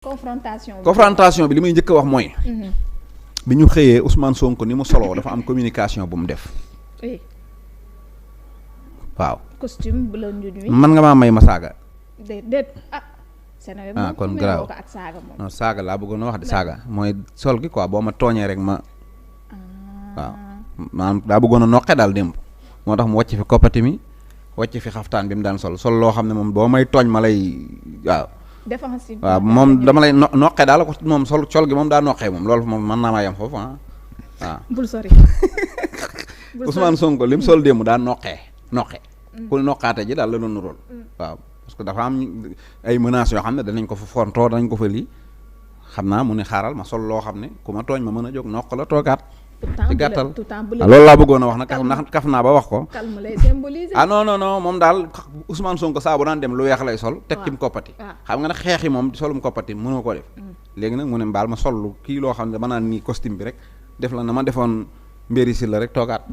confrontation bi li may njëkk a wax mooy. bi ñu xëyee Ousmane Sonko ni mu soloo dafa am communication bu mu def. waaw. costume bleu nuit. man nga maa may ma saaga. déet kon garaaw non saaga laa bëggoon a wax de saaga mooy sol gi quoi boo ma tooñee rek ma. waaw maanaam daa bëggoon a noqe daal démb moo tax mu wàcc fi koppati mi wàcc fi xaftaan bi mu daan sol loo xam ne moom boo may tooñ ma lay waaw. défensive waaw moom dama lay noqe daal ko moom sol gi moom daa noqee moom loolu moom mën naa maa yem foofu waaw. bul sori. Ousmane Sonko lim sol démb daa noqe. ku noqaate ji daal la doon nuróol waaw parce que dafa am ay menaces yoo xam ne danañ ko fa fontoo danañ ko fa lii xam naa mu ne xaaral ma sol loo xam ne ku ma tooñ ma mën a jóg noq la toogaat. ci gàttal loolu laa bëggoon a wax nag ndax kaf naa ba wax ko. calme lay symboliser. non moom daal Ousmane Sonko saa bu daan dem lu weex lay sol. teg ci mu koppati. xam nga ne xeex yi moom solum koppati mënoo ko def. léegi nag mu ne mbaal ma sol lu kii loo xam ne dama naan nii costume bi rek def la na ma defoon mbéri si la rek toogaat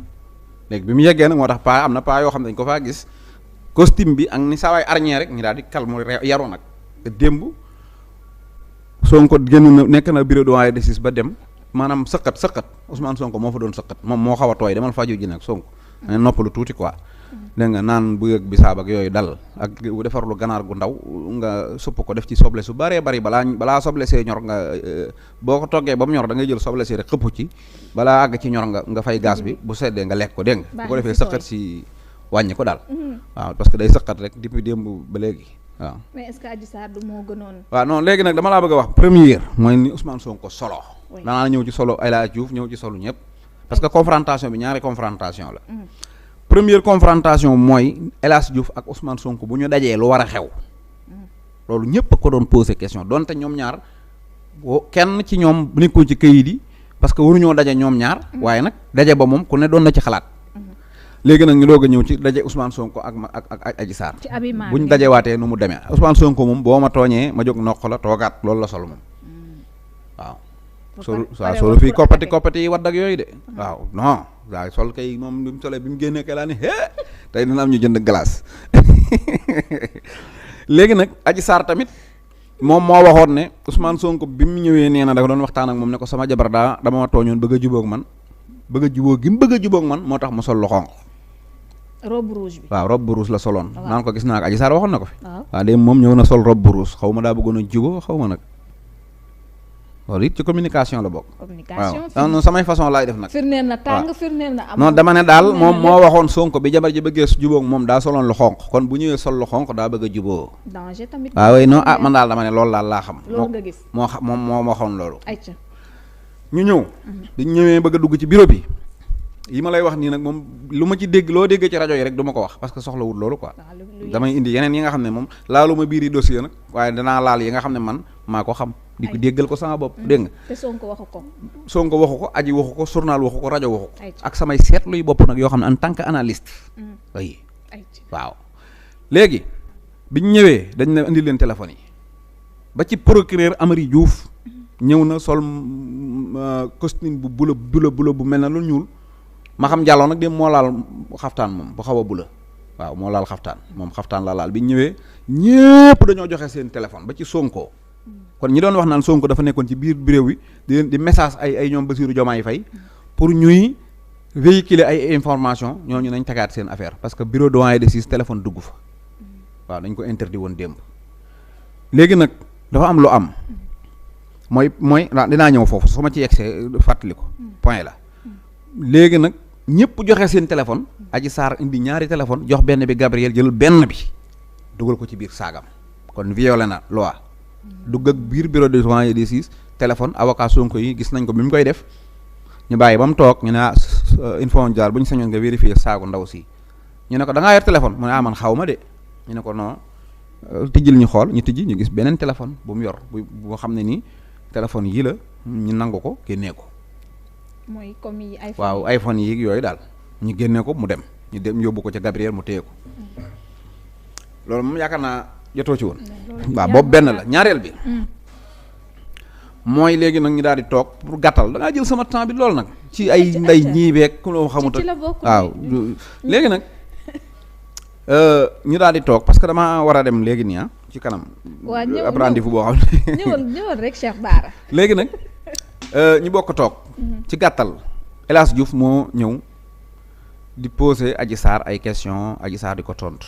léegi bi mu yeggee nag moo tax am na yoo xam ne dañ ko faa gis costume bi ak ni saa waay arñee rek ñu daal di calme yaru nag te démb Sonko génn na nekk na bureau doyen de sis ba dem. maanaam sëqat Ousmane Sonko moo fa doon sëqat moom moo xaw a tooy demal faju ji nag Sonko ne noppalu tuuti quoi dégg nga naan bu yëg bisaab ak yooyu dal ak defar lu ganaar gu ndaw nga supp ko def ci soble su bëree bëri balaa soble see ñor nga boo ko toggee ba mu ñor da ngay jël soble see rek xëpp ci balaa àgg ci ñor nga fay gaz bi bu seddee nga lekk ko dégg nga bu ko defee sëqat si wàññi ko daal waaw parce que day sëqat rek depuis démb ba léegi waaw. mais est-ce que Adji Sarr du moo gënoon. waaw non léegi nag dama laa bëgg a wax première mooy ni Ousmane Sonko solo. danaa ñëw ci solo El Hadj Diouf ñëw ci solo ñëpp. parce que confrontation bi ñaari confrontation la. première confrontation mooy El Hadj Diouf ak Ousmane Sonko bu ñu dajee lu war a xew. loolu ñëpp a ko doon posé question donte ñoom ñaar kenn ci ñoom nekkul ci këyit yi parce que waruñoo daje ñoom ñaar. waaye nag daje ba moom ku ne doon na ci xalaat. léegi nag ñu doog a ñëw ci daje Ousmane Sonko ak Adji Sarr bu ñu dajewaatee nu mu demee Ousmane Sonko moom boo ma tooñee ma jóg noq la toogaat loolu la sol moom waaw. solu fii koppati yi wadd ak yooyu de waaw non waaw sol kay moom bi mu solee bi mu génnee kay laa ne tey dina am ñu jënd glace léegi nag Adji Sarr tamit moom moo waxoon ne Ousmane Sonko bi mu ñëwee nee na dafa doon waxtaan ak moom ne ko sama jabar dama ma tooñoon bëgg a jubóog man bëgg a jubóog man moo tax mu sol lu xonq robe rouge bi waaw robe rouge la soloon naan ko gis naa ko Adji Sarr waxoon na ko fi waaw léegi moom ñëw na sol robe rouge xaw ma daa bëggoon a jubóo xaw ma nag loolu it ci communication la bokk waaw non samay façon laay def nag firneel na tàng firneel na am non dama ne daal moom moo waxoon Sonko bi jabar ji bëggee jubóog moom daa soloon lu xonq kon bu ñëwee sol lu xonq daa bëgg a jubóo danger tamit waaw non man daal dama ne loolu daal laa xam loolu nga gis moo waxoon loolu ayca ñu ñëw dañ ñëwee bëgg a dugg ci bureau bi yi ma lay wax nii nag moom lu ma ci dégg loo déggee ci rajo yi rek du ma ko wax parce que soxlawul loolu quoi damay indi yeneen yi nga xam ne moom laalu ma biir yi dossier nag waaye danaa laal yi nga xam ne man maa ko xam di ko déggal ko sama bopp dégg nga te Sonko waxu ko Adji waxu ko journal waxu ko rajo waxu ko ak samay seetluy bopp nag yoo xam ne en tant que analyste ay waaw léegi biñ ñëwee dañ ne indi leen téléphone yi ba ci procureur Amary Diouf ñëw na sol costume bu bula bu mel na lu ñuul ma xam jàlloo nag dem moo laal xaftaan moom bu xaw a bula waaw moo laal xaftaan moom xaftaan la laal bi ñu ñëwee ñëpp dañoo joxe seen téléphone ba ci Sonko kon ñi doon wax naan Sonko dafa nekkoon ci biir bureau wi di message ay ñoom Bassirou Diomaye Faye pour ñuy véhiculer ay information ñooñu nañ tegaat seen affaire parce que bureau doyen de sis téléphone dugg fa waaw dañ ko interdit woon démb léegi nag dafa am lu am mooy dinaa ñëw foofu su ma ci yegsee fàttali ko point la léegi nag ñëpp joxe seen téléphone Adji Sarr indi ñaari téléphone jox benn bi Gabriel jël benn bi dugal ko ci biir saagam kon violé na loi dugg ak biir bureau de doyen des juges téléphone avocat Sonko yi gis nañ ko bi mu koy def ñu bàyyi ba mu toog ñu ne info jaar bu ñu sañoon nga vérifier saagu ndaw si ñu ne ko da ngaa yor téléphone mu ne man xaw ma de ñu ne ko non tijjil ñu xool ñu tijji ñu gis beneen téléphone bu mu yor boo xam ne nii téléphone yii la ñu nangu ko génnee ko. mooy comme yi iPhone waaw iPhone yi yooyu daal ñu génne ko mu dem ñu dem yóbbu ko ca Gabriel mu téye ko loolu moom yaakaar naa jotoo ci woon waaw boobu benn la ñaareel bi mooy léegi nag ñu daal di toog pour gàttal da ngaa jël sama temps bi loolu nag ci ay nday ñii beeg ku loo xamut waaw léegi nag ñu daal di toog parce que dama war a dem léegi nii ci kanam. waa ñëw ab rendez-vous boo xam ne. ñëwal rek Cheikh Bara. léegi nag ñu bokk toog. ci gàttal El Hadj Diouf moo ñëw di poser Adji Sarr ay question Adji Sarr di ko tontu.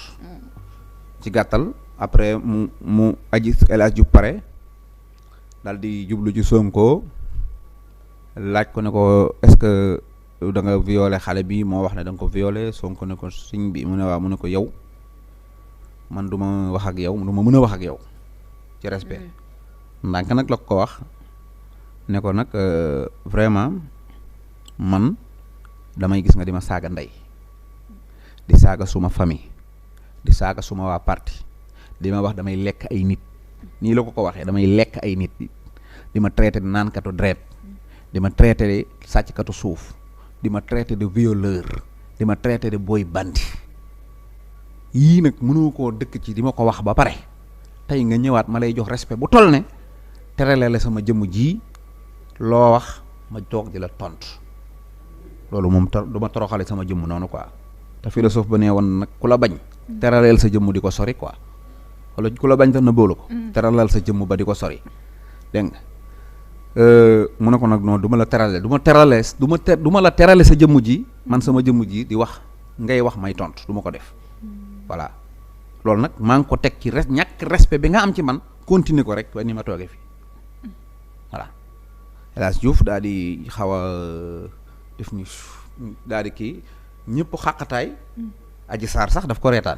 ci gàttal après mu El Hadj Diouf pare daal di jublu ci Sonko laaj ko ne ko est-ce que da nga violé xale bi moo wax ne da nga ko violé Sonko ne ko siñ bi mu ne waaw mu ne ko yow man du ma wax ak yow du ma mën a wax ak yow ci respect ndànk nag la ko wax ne ko nag vraiment man damay gis nga di ma saaga ndey di saaga suma famille di saaga suma waa parti di ma wax damay lekk ay nit nii la ko waxee damay lekk ay nit di ma traité de naankatu deret di ma traité de sàcckatu suuf di ma traité de violeur di ma traité de boy bandi yii nag mënu koo dëkk ci di ma ko wax ba pare tey nga ñëwaat ma lay jox respect bu toll ne terale la sama jëmm ji loo wax ma toog di la tontu loolu moom du ma toroxale sama jëmm noonu quoi te philosophe ba nee woon nag ku la bañ teraleel sa jëmm di ko sori quoi wala ku la bañ te na boolu ko teraleel sa jëmm ba di ko sori dégg nga mu ne ko nag noonu du ma la terale du ma la terale sa jëmm ji man sama jëmm ji di wax ngay wax may tontu du ma ko def voilà loolu nag maa ngi ko teg ci ñàkk respect bi nga am ci man continuer ko rek ba ni ma toogee fii voilà El Hadj Diouf daal di xaw a def ni daal di kii ñëpp xàqataay Adji Sarr sax daf ko reetaan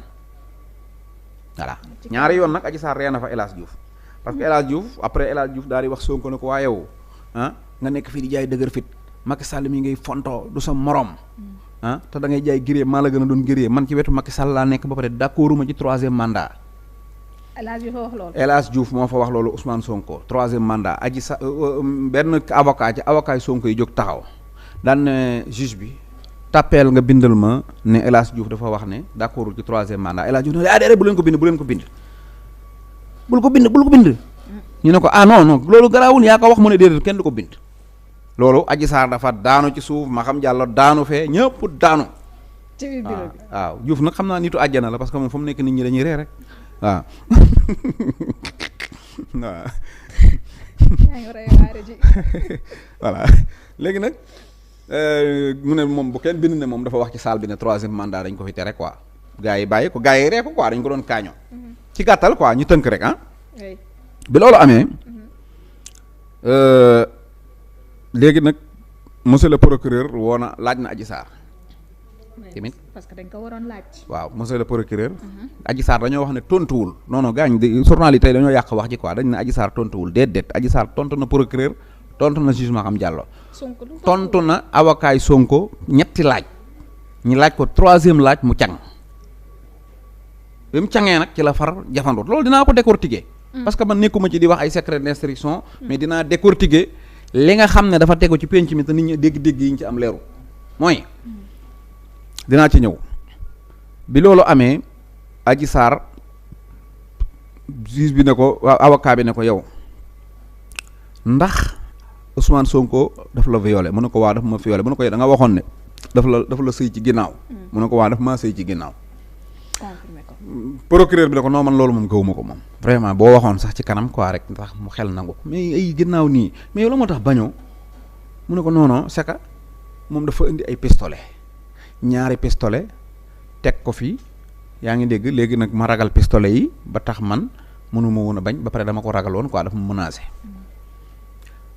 voilà ñaari yoon nag Adji Sarr ree na fa El Hadj Diouf parce que El Hadj Diouf après El Hadj Diouf daal di wax Sonko ne ko waa yow nga nekk fii di jaay dëgër fit Macky Sall mi ngay fontoo du sa morom te da ngay jaay gëree maa la gën a doon gëree man ci wetu Macky Sall laa nekk ba pare d'accorduma ci 3e mandat. El Hadj Diouf wax loolu. El Hadj Diouf moo fa wax loolu Ousmane Sonko 3e mandat Adji Sarr benn avocat ci avocat yi Sonko yi jóg taxaw daan ne juge bi tàppeel nga bindal ma ne El Hadj Diouf dafa wax ne d'accordul ci 3e mandat El Hadj Diouf ne déedéet bu leen ko bind bu leen ko bind. bul ko bind. ñu ne ko non loolu garaawul yaa ko wax mu ne déedéet kenn du ko bind. loolu Adji Sarr dafa daanu ci suuf ma xam Diallo daanu fee ñëpp daanu. ci biir bureau bi waaw Diouf nag xam naa nitu àjjana la parce que moom fa mu nekk nit ñi dañuy ree rek waaw. waaw. yaa ngi rey waare ji. voilà léegi nag mu ne moom bu kenn bind ne moom dafa wax ci salle bi ne 3e mandat dañ ko fi tere quoi gars yi bàyyi ko gars yi ree ko quoi dañ ko doon kaañoo. ci gàttal quoi ñu tënk rek bi loolu amee. léegi nag monsieur le procureur woo na laaj na Adji Sarr. tamit parce que dañ ko waroon laaj. waaw monsieur le procureur. Adji Sarr dañoo wax ne tontuwul non non gaañ journal yi tey dañoo yàq wax ji quoi dañ ne Adji Sarr tontuwul déedéet Adji Sarr tontu na procureur tontu na juge Maham Diallo. tontu na avocat Sonko ñetti laaj. ñu laaj ko 3e laaj mu càng. bi mu cangee nag ci la far jafandu loolu dinaa ko décortiquer. parce que man nekkuma ci di wax ay secret d'instruction. mais dinaa décortiquer. li nga xam ne dafa tegu ci penc mi te nit ñi dégg-dégg yi ñu ci am leeru mooy dinaa ci ñëw bi loolu amee Adji Sarr juge bi ne ko waaw avocat bi ne ko yow ndax Ousmane Sonko daf la violé mu ne ko waa daf ma violé mu ne ko yow da nga waxoon ne dafa la sëy ci ginnaaw mu ne ko waa daf maa sëy ci ginnaaw procureur bi ne ko non man loolu moom gëwuma ko moom vraiment boo waxoon sax ci kanam quoi rek ndax mu xel nangu mais ay ginnaaw nii mais yow la moo tax bañoo mu ne ko non c'est que moom dafa indi ay pistolet ñaari pistolet teg ko fi yaa ngi dégg léegi nag ma ragal pistolet yi ba tax man mënuma woon a bañ ba pare dama ko ragaloon quoi dafa ma menacé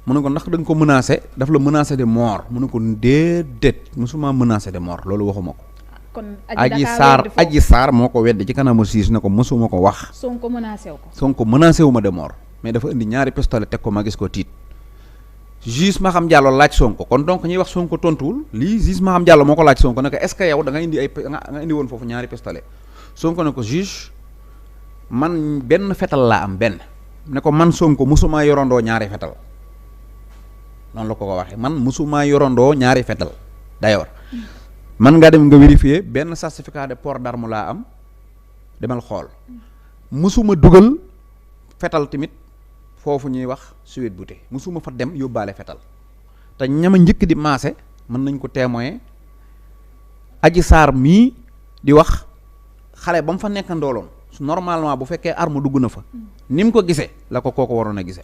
mu ne ko ndax da nga ko menacé daf la menacé de mort mu ne ko déedéet musuma menacé de mort loolu waxuma ko. kon Adji Sarr moo ko weddi ci kanamu siis ne ko mësuma ko wax. Sonko menacé wu ko. Sonko menacé wu ma de mort mais dafa indi ñaari pistolet teg ko ma gis ko tiit juge Maham Diallo laaj Sonko kon donc ñuy wax Sonko tontuwul lii juge Maham Diallo moo ko laaj Sonko ne ko est-ce que yow da nga indi nga indi woon foofu ñaari pistolet Sonko ne ko juge man benn fetal laa am benn ne ko man Sonko mësuma yorondoo ñaari fetal noonu la ko waxee man mësuma yorondoo ñaari fetal d'ailleurs man nga dem nga vérifier benn certificat de port d'arme laa am demal xool musuma dugal fetal tamit foofu ñuy wax Sweet Beauté musuma fa dem yóbbaale fetal te ñama njëkk di maase mën nañ ko témoigner Adji Sarr mii di wax xale ba mu fa nekk ndooloon normalement bu fekkee arme dugg na fa ni mu ko gisee la ko kooku waroon a gisee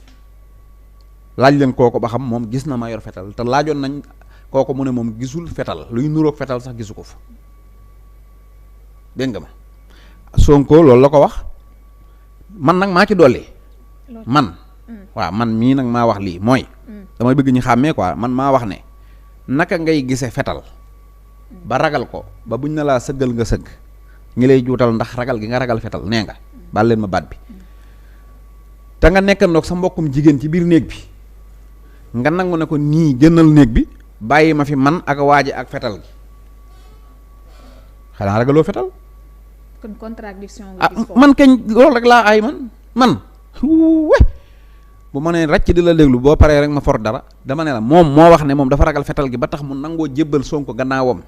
laaj leen kooku ba xam moom gis na ma yor fetal te laajoon nañ kooku mu ne moom gisul fetal luy nuroog fetal sax gisu ko fa dégg nga ma Sonko loolu la ko wax man nag maa ci dolli man waaw man mii nag maa wax lii mooy damay bëgg ñu xàmmee quoi man maa wax ne naka ngay gise fetal ba ragal ko ba buñ na laa sëggal nga sëgg ñi lay juutal ndax ragal gi nga ragal fetal nee nga baal leen ma baat bi te nga nekkandoog sa mbokkum jigéen ci biir néeg bi nga nangu ne ko nii génnal néeg bi bàyyi ma fi man ak waaji ak fetal gi xanaa ragaloo fetal kon contradiction nga gis foofu. man kañ loolu rek laa ay man we bu ma nee ràcc di la déglu boo paree rek ma for dara dama ne la moom moo wax ne moom dafa ragal fetal gi ba tax mu nangoo jébbal Sonko gannaawam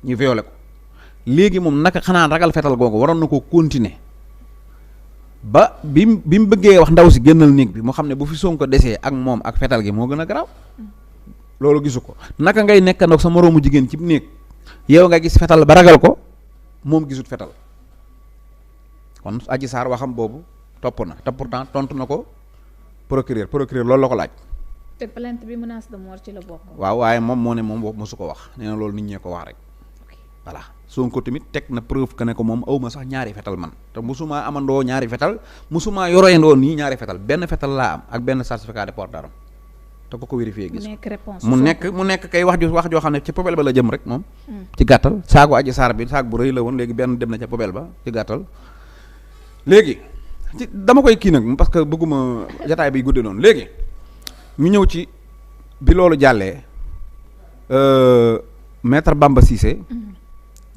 ñu violé ko léegi moom naka xanaa ragal fetal googu waroon na ko continuer ba bi mu bëggee wax ndaw si génnal néeg bi mu xam ne bu fi Sonko desee ak moom ak fetal gi moo gën a garaaw loolu gisu ko naka ngay nekkandoog sa moroomu jigéen ci néeg yow nga gis fetal ba ragal ko moom gisut fetal kon Adji Sarr waxam boobu topp na te pourtant tontu na ko procureur loolu la ko laaj. te plainte bi menace de mort ci la bokk. waaw waaye moom moo ne moom mosu ko wax nee na loolu nit ñee ko wax rek voilà Sonko tamit teg na preuve que ne ko moom awma sax ñaari fetal man te mosumaa amandoo ñaari fetal mosumaa yoroyandoo nii ñaari fetal benn fetal laa am ak benn certificat de port d'arme te ko vérifié gis mu nekk kay wax joo xam ne ci poubelle ba la jëm rek moom ci gàttal saagu Adji Sarr bi saag bu rëy la woon léegi benn dem na ca poubelle ba ci gàttal léegi dama koy kii nag parce que bëgguma jataay bi gudde noonu léegi ñu ñëw ci bi loolu jàllee maître Bamba Cissé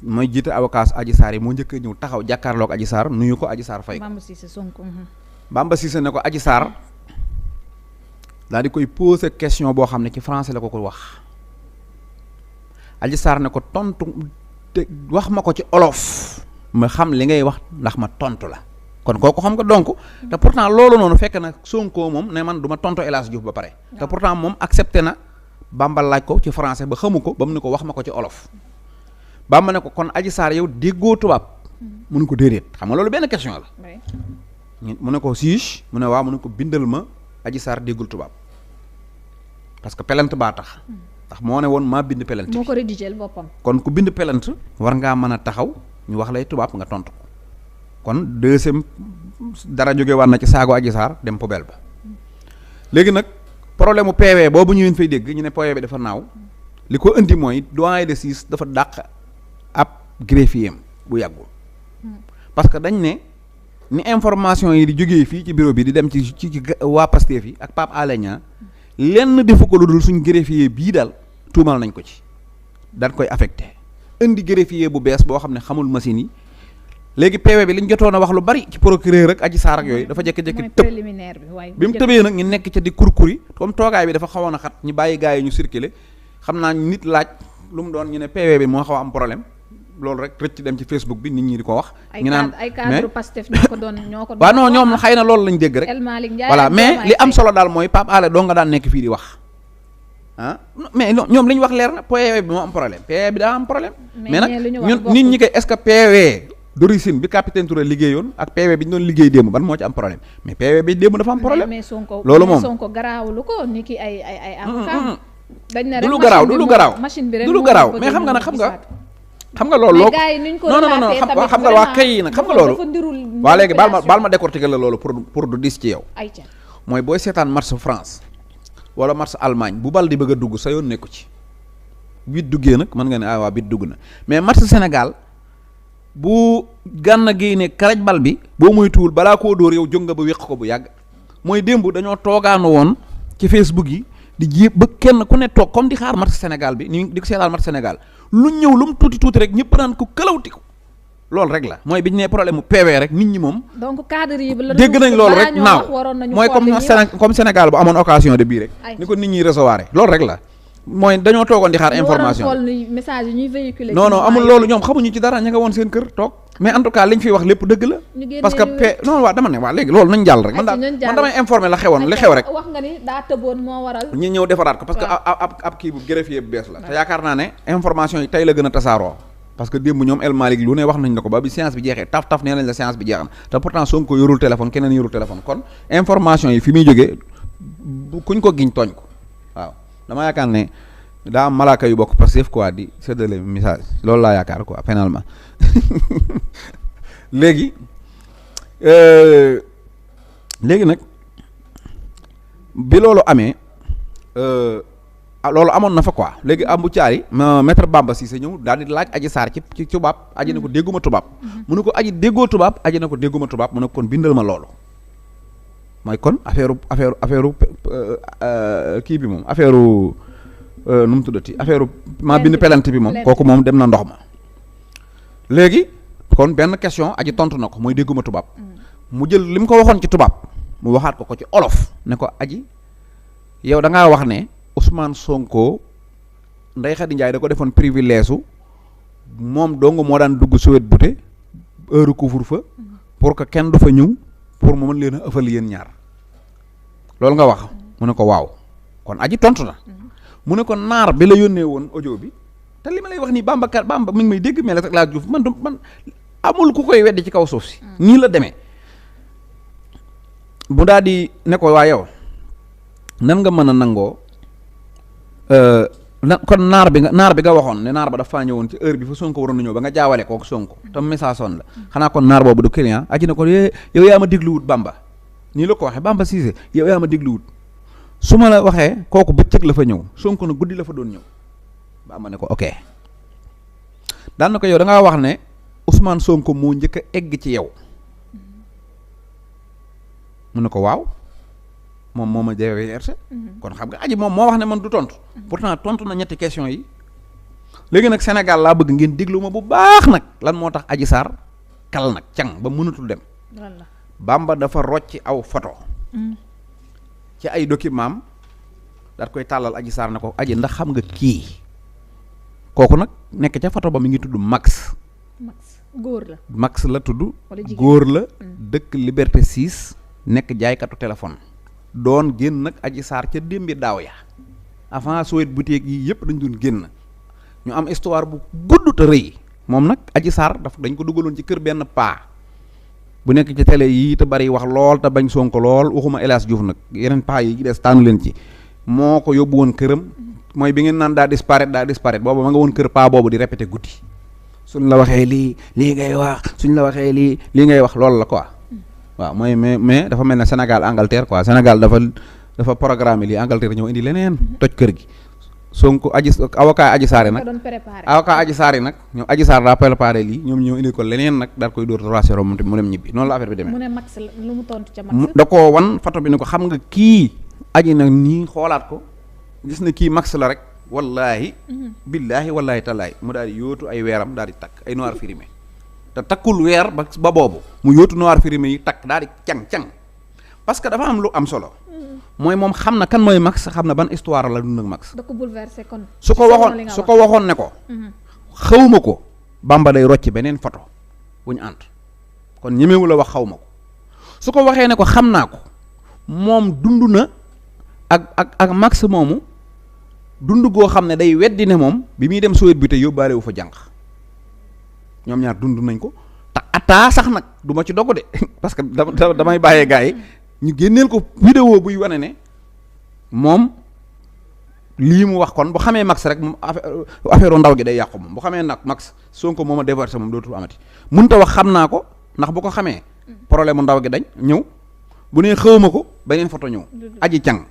mooy jiite avocat Adji Sarr yi moo njëkk a ñëw taxaw jàkkaarloog Adji Sarr nuyu ko Adji Sarr fay ko Bamba Cissé ne ko Adji Sarr daal di koy poser question boo xam ne ci français la ko wax Adji Sarr ne ko tontu te wax ma ko ci olof ma xam li ngay wax ndax ma tontu la kon kooku xam nga donc te pourtant loolu noonu fekk na Sonko moom ne man du ma tontu El Hadj Diouf ba pare te pourtant moom accepté na Bamba laaj ko ci français ba xamu ko ba mu ne ko wax ma ko ci olof Bamba ne ko kon Adji Sarr yow déggoo tubaab mu ne ko déedéet xam nga loolu benn question la mu ne ko siige mu ne waaw mu ne ko bindal ma Adji Sarr déggul tubaab parce que pelante baa tax ndax moo ne woon maa bind pelante moo ko rédigé boppam kon ku bind pelante war ngaa mën a taxaw ñu wax lay tubaab nga tontu ko kon deuxième dara jóge war na ci saago Adji Sarr dem poubelle ba léegi nag problème mu PV boobu ñu leen fay dégg ñu ne PV bi dafa naaw li ko indi mooy doyen de justice dafa dàq ab greffier bu yàggul parce que dañ ne ni information yi di jógee fii ci bureau bi di dem ci waa Pastef yi ak Pape Alé Niang lenn defu ko lu dul suñ greffier bii daal tuumal nañ ko ci dañ koy affecté indi greffier bu bees boo xam ne xamul machine yi léegi PV bi liñ jotoon a wax lu bari ci procureur ak Adji Sarr ak yooyu dafa jékki-jékki tëb bi mu tëbee nag ñu nekk ca di kurkuri comme toogaay bi dafa xawoon a xat ñu bàyyi gars yi ñu circuler xam naa nit laaj lu mu doon ñu ne PV bi moo xaw a am problème loolu rek rëcc dem ci Facebook bi nit ñi di ko wax. ñu naan ay cadre Pastef ñoo ko doon waaw non ñoom xëy na loolu lañ dégg rek. voilà mais li am solo daal mooy Pape Alé doo nga daan nekk fii di wax ah mais ñoom li ñu wax leer na PV bi moo am problème PV bi daa am problème. mais nag ñun nit ñi koy est-ce que PV d'origine bi capitaine Touré liggéeyoon ak PV bi ñu doon liggéey démb ban moo ci am problème mais PV bi démb dafa am problème. loolu moom Sonko garaawulu ko ni ki ay avocat dañ ne rek du lu garaaw machine bi rek du lu garaaw mais xam nga nag xam nga loolu non xam nga waa kay nag xam nga loolu waa léegi baal ma décortiquer la loolu pour du dis ci yow mooy booy seetaan match France wala match Allemagne bu bal di bëgg a dugg sa yoon nekku ci bit duggee nag mën nga ne waa bit dugg na mais match Sénégal bu Gana Gueye ne karaj bal bi boo moytuwul balaa koo dóor yow jóg nga ba wéq ko bu yàgg mooy démb dañoo toogaanu woon ci Facebook yi di jéem ba kenn ku ne toog comme di xaar match Sénégal bi ni di ko seetaan match Sénégal lu ñëw lu mu tuuti rek ñëpp naan ko këlawti ko loolu rek la mooy bi ñu nee problème mu PV rek nit ñi moom. donc cadre yi la dégg nañ loolu rek naaw mooy comme Sénégal bu amoon occasion de bii rek. ni ko nit ñi recevoir loolu rek la. mooy dañoo toogoon di xaar information message yi ñuy véhiculer non amul loolu ñoom xamuñu ci dara ña nga woon seen kër toog mais en tout cas liñ fiy wax lépp dëgg la parce que non waa dama ne waa léegi loolu nañ jàll rek man damay informer la xewoon li xew rek wax nga ni daa tëboon moo waral ñu ñëw defaraat ko parce que ab kii bu greffier bu bees la te yaakaar naa ne information yi tey la gën a tasaaroo parce que démb ñoom El Malick lu ne wax nañ la ko ba bi séance bi jeexee taf nee nañ la séance bi jeexam te pourtant Sonko yorul téléphone keneen yorul téléphone kon information yi fi muy jógee kuñ ko giñ tooñ ko waaw dama yaakaar ne daa am malaaka yu bokk Pastef quoi di séddale message loolu laa yaakaar quoi pénalement léegi nag bi loolu amee loolu amoon na fa quoi léegi Abou Thiari maître Bamba Cissé ñëw daal di laaj Adji Sarr ci tubaab aji na ko dégguma tubaab mu ne ko aji déggoo tubaab aji na ko dégguma tubaab mu ne ko kon bindal ma loolu mooy kon affaire kii bi moom affaire nu mu tuddati affaire maa bind pelante bi moom kooku moom dem na ndox ma léegi kon benn question aji tontu na ko mooy dégguma tubaab mu jël li mu ko waxoon ci tubaab mu waxaat ko ci olof ne ko aji yow da ngaa wax ne Ousmane Sonko Ndeye Khady Ndiaye da ko defoon privilège moom dong moo daan dugg Sowét Bouté heure couvre-feu pour que kenn du fa ñëw pour mu mën leen a ëffal yéen ñaar loolu nga wax mu ne ko waaw kon aji tontu na mu ne ko naar bi la yónnee woon audio bi te li ma lay wax nii Bamba mi ngi may dégg mais la laa juuf man amul ku koy weddi ci kaw suuf si nii la demee bu daal di ne ko waa yow nan nga mën a nangoo kon naar bi nga waxoon ne naar ba dafa ñëwoon ci heure bi fa Sonko waroon na ñëw ba nga jaawale kook Sonko te message son la xanaa kon naar boobu du client aji na ko yow yaa ma dégluwut Bamba nii la ko waxee Bamba Cissé yow yaa ma dégluwut su ma la waxee kooku bëccëg la fa ñëw Sonko na guddi la fa doon ñëw Bamba ne ko ok daan na ko yow da ngaa wax ne Ousmane Sonko moo njëkk a egg ci yow mu ne ko waaw moom moo ma reversé kon xam nga aji moom moo wax ne man du tontu pourtant tontu na ñetti question yi léegi nag Sénégal laa bëgg ngeen déglu ma bu baax nag lan moo tax Adji Sarr kal nag càng ba mënatul dem Bamba dafa rocci aw photo ci ay document am daat koy tàllal Adji Sarr ne ko aji ndax xam nga kii kooku nag nekk ca photo ba mi ngi tudd Max la tudd góor la dëkk Liberté 6 nekk jaaykatu téléphone doon génn nag Adji Sarr ca démbi daaw ya avant Sowét boutique yi yëpp dañ doon génn ñu am histoire bu gudd te rëy moom nag Adji Sarr dañ ko dugaloon ci kër benn paa bu nekk ci télé yi te bari wax lool te bañ Sonko lool waxuma El Hadj Diouf nag yeneen paa yi des tànn leen ci moo ko yóbbu woon këram mooy bi ngeen naan daa disparaître boobu ma nga woon kër paa boobu di répété guddi suñ la waxee lii ngay wax suñ la waxee lii ngay wax loolu la quoi waaw mooy mais dafa mel ne Sénégal Angleterre quoi Sénégal dafa programme lii Angleterre ñëw indi leneen toj kër gi Sonko avocat Adji Sarr nag ñoom Adji Sarr daa préparé lii ñoom ñëw indi ko leneen nag daal koy dóor 3-0 mu dem ñibbi noonu la affaire bi demee. mu ne Max lu mu tontu ca Max da koo wan photo bi ne ko xam nga kii aji nag nii xoolaat ko gis na kii Max la rek wallaahi billaahi wallaahi tallaahi mu daal di yóotu ay weeram daal di takk ay noir frimé te takkul weer ba boobu mu yóotu noir frimé yi takk daal di càng parce que dafa am lu am solo mooy moom xam na kan mooy Max xam na ban histoire la dund ak Max. da ko bouleversé kon. su ko waxoon ne ko. xawma ko Bamba day rocc beneen photo bu ñu ànd kon ñemewu la wax xawma ko su ko waxee ne ko xam naa ko moom dund na ak Max moomu dund goo xam ne day weddi ne moom bi muy dem Sowét bi te yóbbaale wu fa jànq ñoom ñaar dund nañ ko te ataa sax nag du ma ci dogg de parce que damay bàyyee gars yi ñu génneel ko vidéo buy wane ne moom lii mu wax kon bu xamee Max rek moom affaire ndaw gi day yàqu moom bu xamee nag Max Sonko moom a déversé moom dootul amati mënut a wax xam naa ko ndax bu ko xamee problème mu ndaw gi dañ ñëw bu nee xawma ko beneen photo ñëw aji càng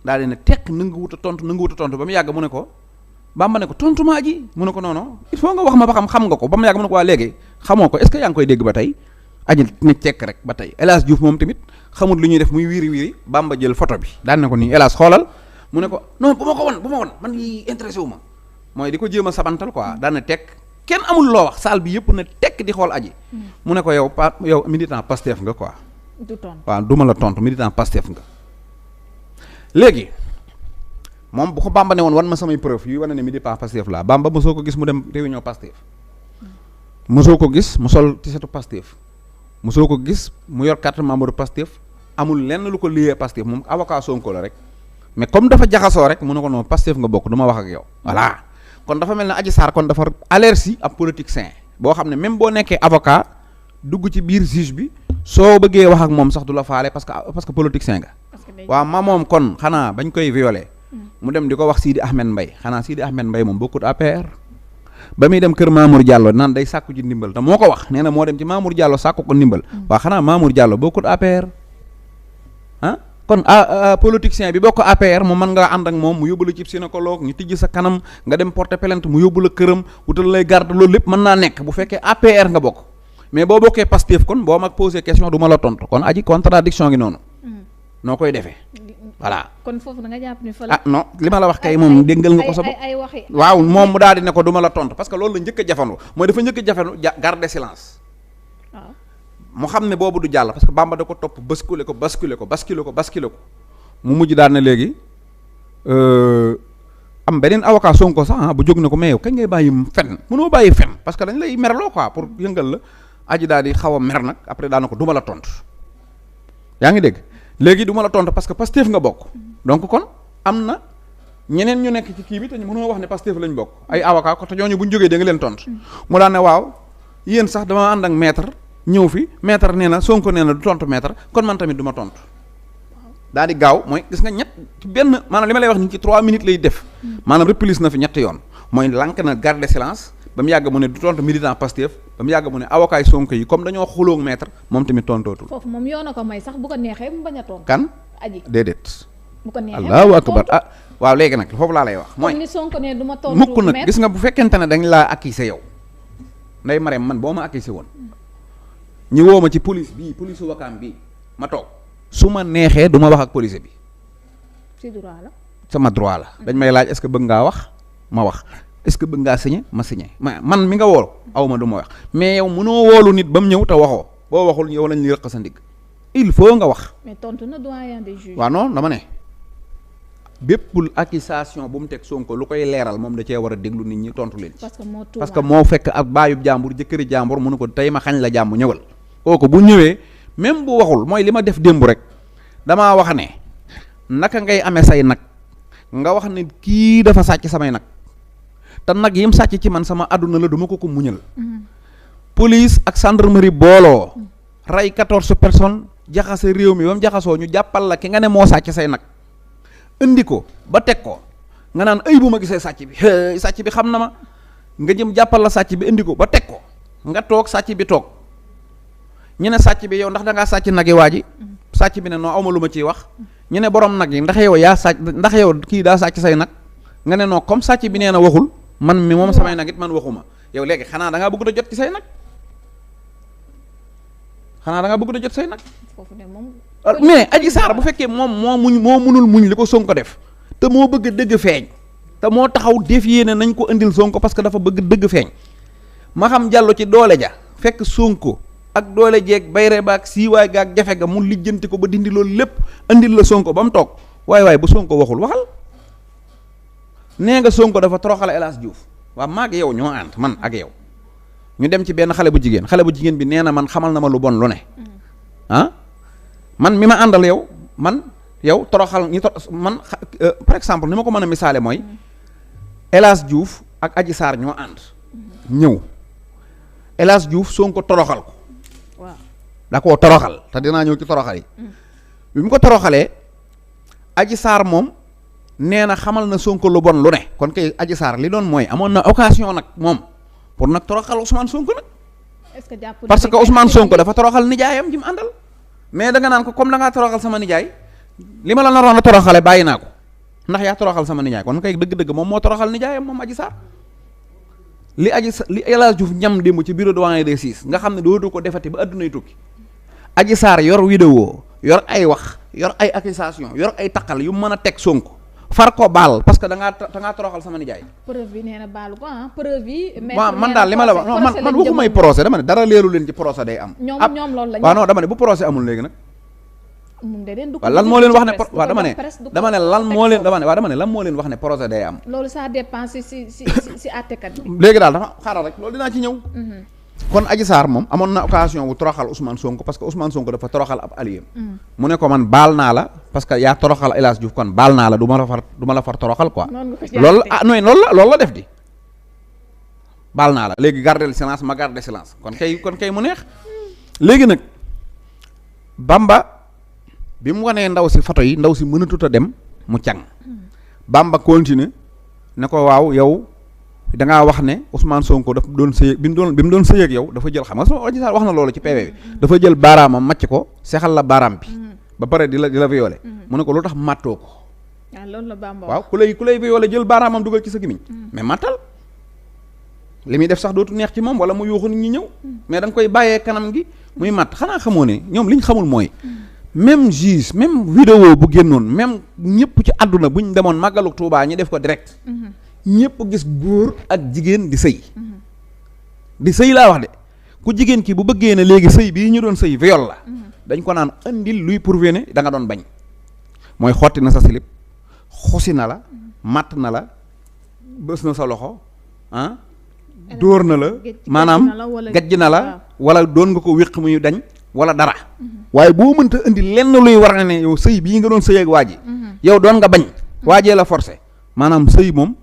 daal di ne tekk na nga wut a tontu ba mu yàgg mu ne ko Bamba ne ko tontu ma aji mu ne ko non il faut nga wax ma ba xam nga ko ba mu yàgg mu ne ko waa léegi xamoo ko est-ce que yaa ngi koy dégg ba tey aji ne tekk rek ba tey El Hadj Diouf moom tamit xamul lu ñuy def muy wiiri Bamba jël photo bi daan ne ko nii El Hadj xoolal mu ne ko non bu ma ko won man lii intéressé wu ma mooy di ko jéem a sabantal quoi daan na tekk kenn amul loo wax salle bi yëpp na tekk di xool aji mu ne ko yow militant Pastef nga quoi waaw du ma la tontu militant Pastef nga léegi moom bu ko Bamba ne woon wan ma samay preuve yuy wane ne militant Pastef laa Bamba mosoo ko gis mu dem réunion Pastef mosoo ko gis mu sol tisetu Pastef mosoo ko gis mu yor carte membre Pastef amul lenn lu ko lié Pastef moom avocat Sonko la rek mais comme dafa jaxasoo rek mu ne ko non Pastef nga bokk du ma wax ak yow voilà kon dafa mel ne Adji Sarr kon dafa allergie ab politicien boo xam ne même boo nekkee avocat dugg ci biir juge bi soo bëggee wax ak moom sax du la faale parce que politicien nga. waaw ma moom kon xanaa bañ koy violé mu dem di ko wax Sidi Ahmed Mbaye xanaa Sidi Ahmed Mbaye moom bokkut APR ba muy dem kër Mamour Diallo naan day sàkku ci ndimbal te moo ko wax nee na moo dem ci Mamour Diallo sàkku ko ndimbal waaw xanaa Mamour Diallo bokkut APR ah kon politicien bi bokk APR mu mën nga ànd ak moom mu yóbbu la ci gynécologue ñu tijji sa kanam nga dem porter plainte mu yóbbu la këram wutal lay garde loolu lépp mën naa nekk bu fekkee APR nga bokk mais boo bokkee Pastef kon boo mag posé question du ma la tontu kon aji contradiction gi noonu noo koy defee voilà. kon foofu da nga jàpp ni fa la. non li ma la wax kay moom déggal nga ko sa bopp ay waxi waaw moom mu daal di ne ko du ma la tontu parce que loolu la njëkk a jafandu mooy dafa njëkk a jafandu garder silence. waaw mu xam ne boobu du jàll parce que Bamba da ko topp basculer ko mu mujj daal ne léegi am beneen avocat Sonko sax bu jóg na ko mais yow kañ ngay bàyyi fen mënoo bàyyi fen parce que dañ lay merloo quoi pour yëngal la aji daal di xaw a mer nag après daal na ko du ma la tontu yaa ngi dégg. léegi du ma la tontu parce que Pastef nga bokk donc kon am na ñeneen ñu nekk ci kii bi te ñu mënoo wax ne Pastef lañ bokk ay avocat ko te ñooñu bu ñu jógee da nga leen tontu mu daan ne waaw yéen sax dama ànd ak maître ñëw fi maître nee na Sonko nee na du tontu maître kon man tamit du ma tontu daal di gaaw mooy gis nga ñett ci benn maanaam li ma lay wax ni ci 3 minutes lay def maanaam réplique na fi ñetti yoon mooy lànk na garder silence ba mu yàgg mu ne du tontu militant Pastef ba mu yàgg mu ne avocat yi Sonko yi comme dañoo xulóog maître moom tamit tontootul. foofu moom yoon na ko may sax bu ko neexee mu bañ a tontu. kan aji déedéet. bu ko neexee allahu akbar waaw léegi nag foofu laa lay wax. mooy comme ni Sonko ne du ma tontu mukk nag gis nga bu fekkente ne dañ laa accusé yow nday Marème man boo ma accusé woon ñu woo ma ci police wakaam bii ma toog su ma neexee du ma wax ak police bi. ci droit la. sama droit la dañ may laaj est-ce que bëgg ngaa wax ma wax. est-ce que bëgg ngaa signé ma signé man mi nga woolu aw ma du ma wax mais yow mënoo woolu nit ba mu ñëw te waxoo boo waxul yow lañ li rëq sa ndigg il faut nga wax. mais tontu na doyen des juges. waaw non dama ne bépp accusation bu mu teg Sonko lu koy leeral moom da cee war a déglu nit ñi tontu leen ci. parce que moo fekk ak baayub jàmbur jëkkëri jàmbur mënu ko tey ma xañ la jàmm ñëwal. kooku bu ñëwee même bu waxul mooy li ma def démb rek damaa wax ne naka ngay amee say nag nga wax ne kii dafa sàcc samay nag. te nag yim sàcc ci man sama àdduna la duma ko muñal police ak gendarmerie booloo rey 14 personnes jaxase réew mi ba mu jaxasoo ñu jàppal la ki nga ne moo sàcc say nag indi ko ba teg ko nga naan ay bu ma gisee sàcc bi xam na ma nga jëm jàppal la sàcc bi indi ko ba teg ko nga toog sàcc bi toog ñu ne sàcc bi yow ndax da ngaa sàcc nag yi waa ji sàcc bi ne non awma lu ma ciy wax ñu ne borom nag yi ndax yow yaa sàcc ndax yow kii daa sàcc say nag nga ne non comme sàcc bi nee na waxul man mi moom samay nag it man waxuma yow léegi xanaa da ngaa bëgg a jot ci say nag foofu de moom mais Adji Sarr bu fekkee moom moo munul muñ li ko Sonko def te moo bëgg dëgg feeñ te moo taxaw défier ne nañ ko indil Sonko parce que dafa bëgg dëgg feeñ ma xam jàllo ci doole ja fekk Sonko ak doole jeeg bayre ba ak siiwaay ga ak jafe ga mu lijjanti ko ba dindi loolu lépp indil la Sonko ba mu toog waaye bu Sonko waxul waxal nee nga Sonko dafa toroxal El Hadj Diouf waaw maag yow ñoo ànd man ak yow ñu dem ci benn xale bu jigéen bi nee na man xamal na ma lu bon lu ne man mi ma àndal yow toroxal man par exemple ni ma ko mën a misaale mooy El Hadj Diouf ak Adji Sarr ñoo ànd ñëw El Hadj Diouf Sonko toroxal ko waaw da koo toroxal te dinaa ñëw ci toroxal yi bi mu ko toroxalee Adji Sarr moom nee na xamal na Sonko lu bon lu ne kon kay Adji Sarr li doon mooy amoon na occasion nag moom pour nag toroxal Ousmane Sonko nag est-ce que jàpp parce que Ousmane Sonko dafa toroxal nijaayam ji mu àndal mais da nga naan ko comme da ngaa toroxal sama nijaay li ma la naroon a toroxale bàyyi naa ko ndax yaa toroxal sama nijaay kon kay dëgg-dëgg moom moo toroxal nijaayam moom Adji Sarr li El Hadj Diouf ñam démb ci bureau doyen des six nga xam ne dootu ko defati ba addunay tukki Adji Sarr yor vidéo yor ay wax yor ay accusation yor ay taqal yu mën a teg Sonko far ko baal parce que da ngaa toroxal sama nijaay. preuve bi nee na baalu ko preuve yi. waaw man daal li ma la wax non man waxumay procès dama ne dara leeru leen ci procès day am. ñoom loolu la ñu. waaw non dama ne bu procès amul léegi nag. moom de leen du ko lan moo leen wax ne waaw dama ne lan moo leen wax ne procès day am. loolu ça dépend si àttekat bi. léegi daal dafa xaaral rek loolu dinaa ci ñëw. kon Adji Sarr moom amoon na occasion wu toroxal Ousmane Sonko parce que Ousmane Sonko dafa toroxal ab allié mu ne ko man baal naa la parce que yaa toroxal El Hadj Diouf kon baal naa la du ma la far toroxal quoi. loolu la loolu la def di baal naa la léegi garder silence ma garder silence kon kay mu neex. léegi nag Bamba bi mu wanee ndaw si photo yi ndaw si mënatut a dem mu càng Bamba continue ne ko waaw yow dangaa wax ne Ousmane Sonko dafa doon sëy bi mu doon sëy ak yow dafa jël xam nga soo Adji Sarr wax na loolu ci PV bi dafa jël baaraamam màcc ko sexal la baaraam bi ba pare di la violé mu ne ko lu tax màttoo ko waaw loolu la Bamba waaw ku lay violé jël baaraamam dugal ci sa gémmiñ mais màttal li muy def sax dootu neex ci moom wala mu yuuxu nit ñi ñëw mais da nga koy bàyyee kanam gi muy màtt xanaa xamoo ne ñoom li ñu xamul mooy même juge même vidéo bu génnoon même ñëpp ci àdduna bu ñu demoon màggalu Tuubaa ñi def ko direct ñëpp gis góor ak jigéen di sëy laa wax de ku jigéen ki bu bëggee ne léegi sëy bii ñu doon sëy viol la dañ ko naan andil luy prouver ne da nga doon bañ mooy xotti na sa silip xosi na la matt na la bës na sa loxo dóor na la maanaam gajj na la wala doon nga ko wéq muy dañ wala dara waaye boo mënta indi lenn luy war na ne yow sëy bii nga doon sëy ak waa ji yow doon nga bañ waajee la forcé maanaam sëy moom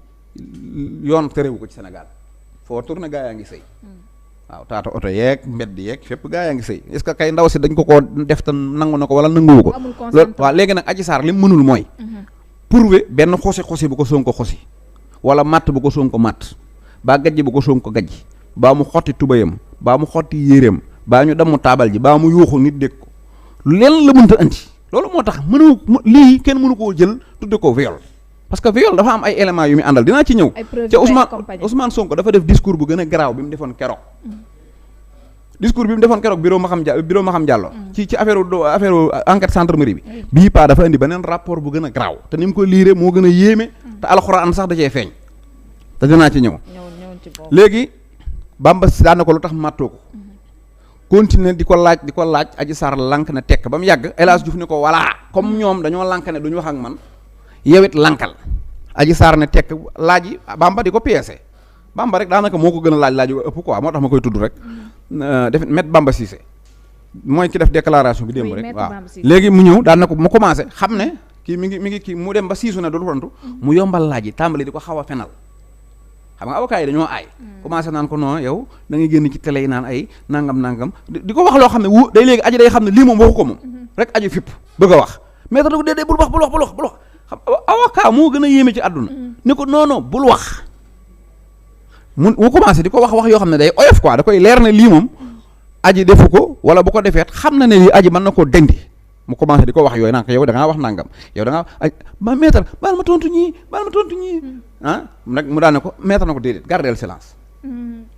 yoon terewu ko ci Sénégal foo tourné gaa yaa ngi sëy waaw taata oto yeeg mbedd yeeg fépp gaa yaa ngi sëy est-ce que kay ndaw si dañ ko koo def te nangu na ko wala nanguwu ko loolu waaw léegi nag Adji Sarr li mu mënul mooy prouver benn xosi bu ko Sonko xosi wala matt bu ko Sonko matt baa gajj bu ko Sonko gajj baa mu xotti tubayam baa mu xotti yéreem baa ñu damm taabal ji baa mu yuuxu nit dégg ko leen la mënta andi loolu moo tax lii kenn mënu koo jël tudde ko viol parce que viol dafa am ay éléments yu muy àndal dinaa ci ñëw ca Ousmane Sonko dafa def discours bu gën a garaaw bi mu defoon keroog discours bi mu defoon keroog bureau ma xam Diallo ci affaire enquête gendarmerie bi bii paa dafa indi beneen rapport bu gën a garaaw te ni mu ko liire moo gën a yéeme te alxuraan sax da cee feeñ te dinaa ci ñëw léegi Bamba daan na ko lu tax màttoo ko continuer di ko laaj Adji Sarr lank na tekk ba mu yàgg El Hadj Diouf ne ko voilà comme ñoom dañoo lank ne duñu wax ak man yow it lankal Adji Sarr ne tekk laaj yi Bamba di ko piécé Bamba rek daanaka moo ko gën a laaj yu ëpp quoi moo tax ma koy tudd rek def met Bamba Cissé mooy ki def déclaration bi démb rek waaw léegi mu ñëw daan na ko mu commencé xam ne kii mi ngi kii mu dem ba siisu ne dootu tontu mu yombal laaj yi tàmbali di ko xaw a fenal xam nga avocat yi dañoo aay commencé naan ko non yow da ngay génn ci télé yi naan ay nangam di ko wax loo xam ne day léegi aji day xam ne lii moom waxu ko moom rek aji fipp bëgg a wax mais da ko déedéet bul wax xam avocat moo gën a yéeme ci àdduna ni ko non bul wax mu commencé di ko wax yoo xam ne day oyof quoi da koy leer ne lii moom aji defu ko wala bu ko defeet xam na ne lii aji mën na koo dendi mu commencé di ko wax yooyu naan ko yow da ngaa wax nangam yow da ngaa ma maître baal ma tontu ñii nag mu daan ne ko maître na ko déedéet gardeel silence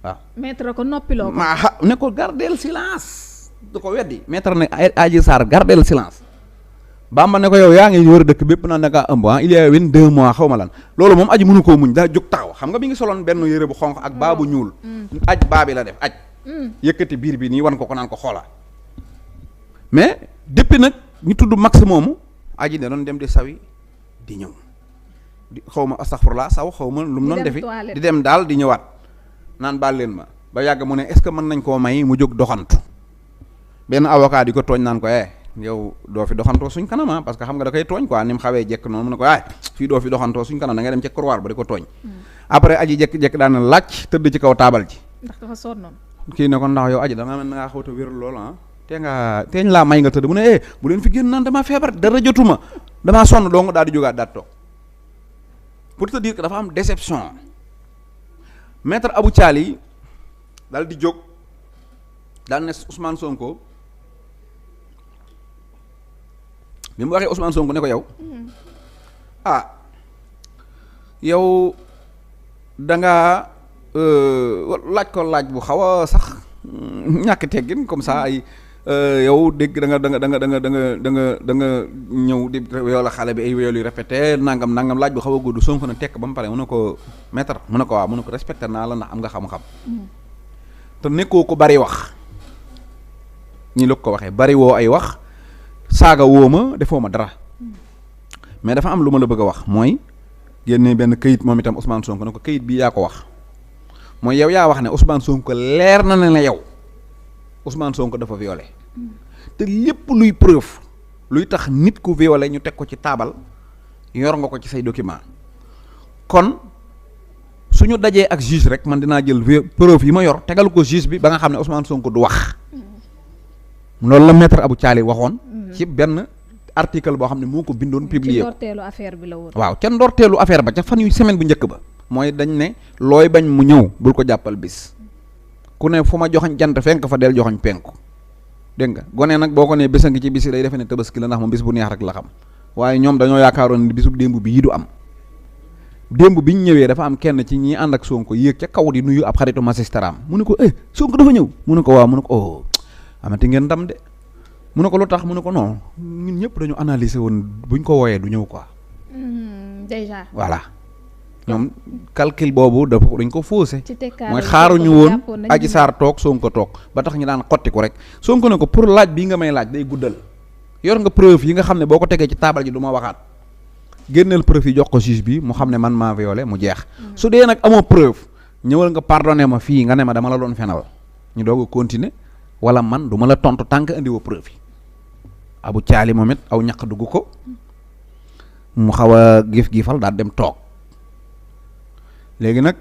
waaw maître ko noppiloo ko ne ko gardeel silence du ko weddi maître ne Adji Sarr gardeel silence Bamba ne ko yow yaa ngi wër dëkk bépp naan naka ëmb il y a 22 mois xaw ma lan loolu moom aji mënu koo muñ daa jóg taxaw xam nga bi ngi soloon benn yére bu xonq ak baa bu ñuul baa bi la def yëkkati biir bi nii wan ko naan ko xoola mais depuis nag ñu tudd max moomu aji ne doon dem di sawi di ñëw di xaw ma astaghfirullah saw xaw ma lu mu doon defi di dem daal di ñëwaat naan baal leen ma ba yàgg mu ne est-ce que mën nañ koo may mu jóg doxantu benn avocat di ko tooñ naan ko yow doo fi doxantoo suñ kanam parce que xam nga da koy tooñ quoi ni mu xawee jekk noonu mu ne ko fii doo fi doxantoo suñ kanam da ngay dem ca couloir ba di ko tooñ après aji jekk-jekk daan na laaj tëdd ci kaw taabal ji ndax dafa sonnoon kii ne ko ndax yow aji da nga mel na ngaa xawta wér loolu teeñ laa may nga tëdd mu ne bu leen fi génn naan damaa feebar dara jotuma damaa sonn dong daal di jógaat daal toog pour te dire que dafa am déception maître Abou Thiali daal di jóg daal ne Ousmane Sonko bi mu waxee Ousmane Sonko ne ko yow yow da ngaa laaj ko laaj bu xaw a sax ñàkk teggin comme ça ay yow dégg da nga ñëw di wala xale bi ay wéyal yu répété nangam laaj bu xaw a gudd Sonko na tekk ba mu pare mu ne ko maître mu ne ko waaw mu ne ko respecté naa la ndax am nga xam-xam te nekkoo ko bari wax ñi la ko waxee bari woo ay wax saaga woo ma defoo ma dara mais dafa am lu ma la bëgg a wax mooy génne benn këyit moom itam Ousmane Sonko ne ko këyit bii yaa ko wax mooy yow yaa wax ne Ousmane Sonko leer na ne la yow Ousmane Sonko dafa violé te lépp luy preuve luy tax nit ku violé ñu teg ko ci taabal yor nga ko ci say document kon suñu dajee ak juge rek man dinaa jël preuve yi ma yor tegal ko juge bi ba nga xam ne Ousmane Sonko du wax loolu la maître Abou Thiali waxoon ci benn article boo xam ne moo ko bindoon publier ko ndorteelu affaire bi la woon. waaw ca ndorteelu affaire ba ca fan yu semaine bu njëkk ba mooy dañ ne looy bañ mu ñëw bul ko jàppal bis ku ne fu ma joxoñ jant fenk fa del joxoñ penku dégg nga gone nag boo ko nee bésa ngi ci bis yi day defe ne tabaski la ndax moom bis bu neex rek la xam waaye ñoom dañoo yaakaaroon ni bisub démb bi yi du am démb bi ñu ñëwee dafa am kenn ci ñi ànd ak Sonko yéeg ca kaw di nuyu ab xaritu magistrat mu ne ko Sonko dafa ñëw mu ne ko waaw mu ne ko oh amati ngeen ndam de mu ne ko lu tax mu ne ko non ñun ñëpp dañu analyser woon buñ ko wooyee du ñëw quoi. déjà. voilà ñoom calcul boobu dañ ko faussé. ci mooy xaaruñu woon Adji Sarr toog Sonko toog ba tax ñu daan xotti ko rek Sonko ne ko pour laaj bii nga may laaj day guddal yor nga preuve yi nga xam ne boo ko tegee ci taabal ji du ma waxaat. génneel preuve yi jox ko juge bi mu xam ne man maa violé mu jeex su dee nag amoo preuve ñëwal nga pardonné ma fii nga ne ma dama la doon fenal ñu doog a continuer wala man du ma la tontu tànk indiwoo preuve yi Abou Thiali moom it aw ñaq dugg ko mu xaw a gif-gifal daal dem toog léegi nag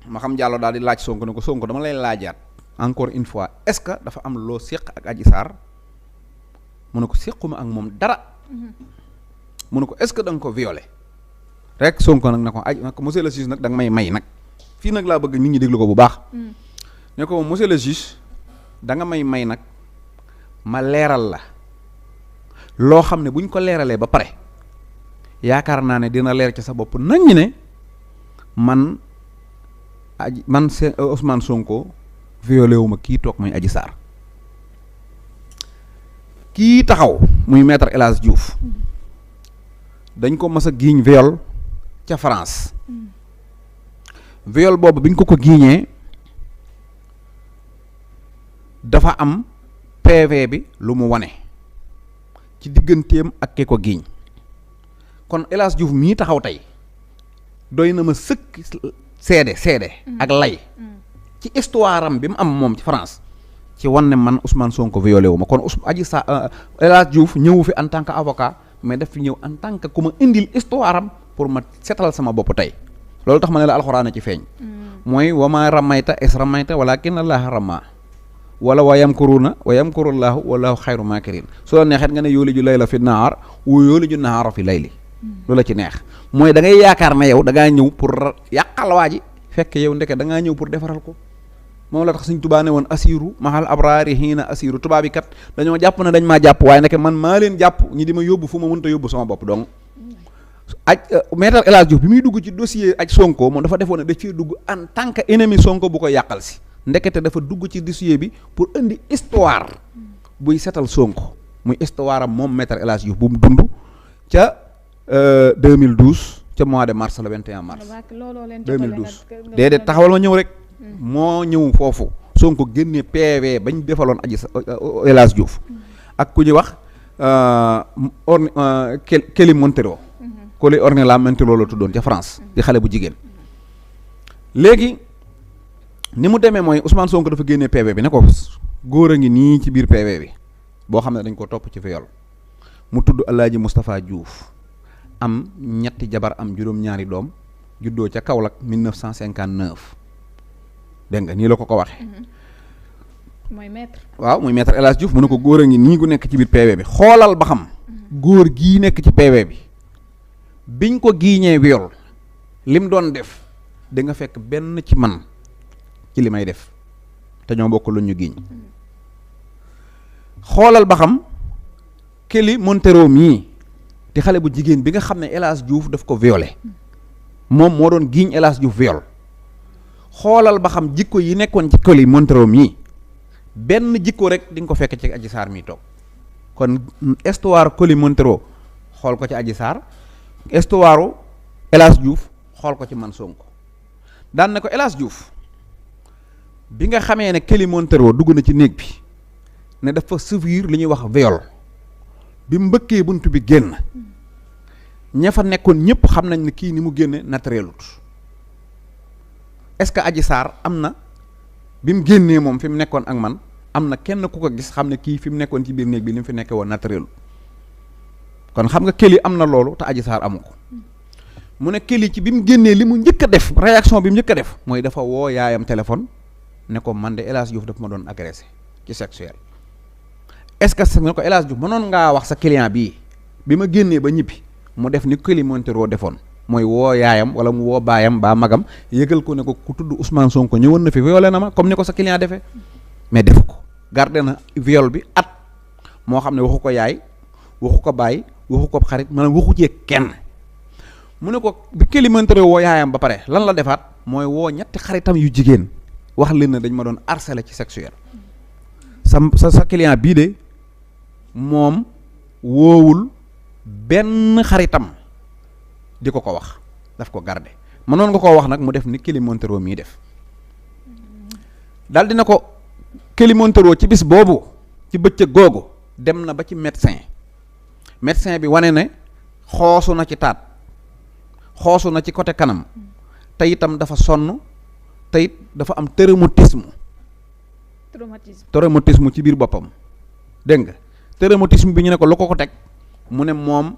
ma xam Diallo daal di laaj Sonko ne ko Sonko dama lay laajaat encore une fois est-ce que dafa am loo séq ak Adji Sarr mu ne ko séquma ak moom dara mu ne ko est-ce que da nga ko violé rek Sonko nag na ko aj nag monsieur le juge nag da nga may nag fii nag laa bëgg nit ñi déglu ko bu baax ne ko monsieur le juge da nga may nag ma leeral la loo xam ne buñ ko leeralee ba pare yaakaar naa ne dina leer ci sa bopp nañ ne man Ousmane Sonko violé wu ma kii toog muy Adji Sarr kii taxaw muy maître El Hadj Diouf dañ ko mas a giiñ viol ca France viol boobu biñ ko giiñee dafa am PV bi lu mu wane ci digganteem ak ki ko giiñ kon El Hadj Diouf mii taxaw tey doy na ma sëkk seede ak lay ci histoire am bi mu am moom ci France ci wan ne man Ousmane Sonko violé wu ma kon El Hadj Diouf ñëwu fi en tant que avocat mais daf fi ñëw en tant que ku ma indil histoire am pour ma setal sama bopp tey loolu tax ma ne la alxuraan ci feeñ mooy wa maa ramayta is ramayta walakin Allaaha ramaa wala wa yamkuruuna wa yamkurullaahu wallaahu xayru maakirin su la neexee nga ne yooliju layla fi naar wa yooliju nahaara fi layli lu la ci neex mooy da ngay yaakaar ne yow da ngaa ñëw pour yàqal waa ji fekk yow ndeke da ngaa ñëw pour defaral ko moom la tax Sëñ Tuubaa ne woon asiru mahal abraari hiina asiru tubaab yi kat dañoo jàpp ne dañ maa jàpp waaye ndeke man maa leen jàpp ñi di ma yóbbu fu ma mënta yóbbu sama bopp donc maître El Hadj Diouf bi muy dugg ci dossier aj Sonko moom dafa defoon ne da ciy dugg en tant que ennemi Sonko bu ko yàqal si ndekete dafa dugg ci dossier bi pour indi histoire buy setal Sonko muy histoire am moom maître El Hadj Diouf bu mu dund ca 2012 ca mois de mars le 21 mars 2012 déedéet taxawal ma ñëw rek moo ñëw foofu Sonko génne PV bañ defaloon El Hadj Diouf ak ku ñuy wax Kelly Montero Coly Ornella Montero la tuddoon ca France di xale bu jigéen léegi ni mu demee mooy Ousmane Sonko dafa génnee PV bi ne ko góor a ngi nii ci biir PV bi boo xam ne dañ ko topp ci viol mu tudd Alaaji Moustapha Diouf am ñetti jabar am juróom-ñaari doom juddoo ca Kaolack 1959 dégg nga nii la ko waxee mooy maître waaw muy maître El Hadj Diouf mu ne ko góor a ngi nii gu nekk ci biir PV bi xoolal ba xam góor gii nekk ci PV bi biñ ko giiñee viol lim doon def di nga fekk benn ci man ci li may def te ñoo bokk lu ñu giiñ xoolal ba xam Kelly Montero mii di xale bu jigéen bi nga xam ne El Hadj Diouf daf ko violé moom moo doon giiñ El Hadj Diouf viol xoolal ba xam jikko yi nekkoon ci Kelly Montero mii benn jikko rek di nga ko fekk ci Adji Sarr mii toog kon histoire Kelly Montero xool ko ci Adji Sarr histoire El Hadj Diouf xool ko ci man Sonko daan na ko El Hadj Diouf bi nga xamee ne Kelly Montero dugg na ci néeg bi ne dafa subir li ñuy wax viol bi mbëkkee bunt bi génn ña fa nekkoon ñëpp xam nañ ne kii ni mu génne naturellut est-ce que Adji Sarr am na bi mu génnee moom fi mu nekkoon ak man am na kenn ku ko gis xam ne kii fi mu nekkoon ci biir néeg bi li mu fi nekkee woon naturellut kon xam nga Kelly am na loolu te Adji Sarr amu ko mu ne Kelly ci bi mu génnee li mu njëkk a def réaction bi mu njëkk a def mooy dafa woo yaayam téléphone ne ko man de El Hadj Diouf daf ma doon agressé ci sexuel est-ce que ne ko El Hadj Diouf mënoon ngaa wax sa client bii bi ma génnee ba ñibbi mu def ni Kelly Montero defoon mooy woo yaayam wala mu woo baayam baa magam yëgal ko ne ko ku tudd Ousmane Sonko ñëwoon na fi violé na ma comme ni ko sa client defee mais defu ko gardé na viol bi at moo xam ne waxu ko yaay waxu ko baay waxu ko xarit maanaam waxu cee kenn mu ne ko bi Kelly Montero woo yaayam ba pare lan la defaat mooy woo ñetti xaritam yu jigéen wax leen ne dañ ma doon harcelé ci sexuel sa client bii de moom woowul benn xaritam di ko wax daf ko garde mënoon nga koo wax nag mu def ni Kelly Montero mii def daal dina ko Kelly Montero ci bis boobu ci bëccëg googu dem na ba ci médecin bi wane ne xoosu na ci taat xoosu na ci côté kanam te itam dafa sonn te it dafa am traumatisme ci biir boppam dégg nga traumatisme bi ñu ne ko lu ko teg mu ne moom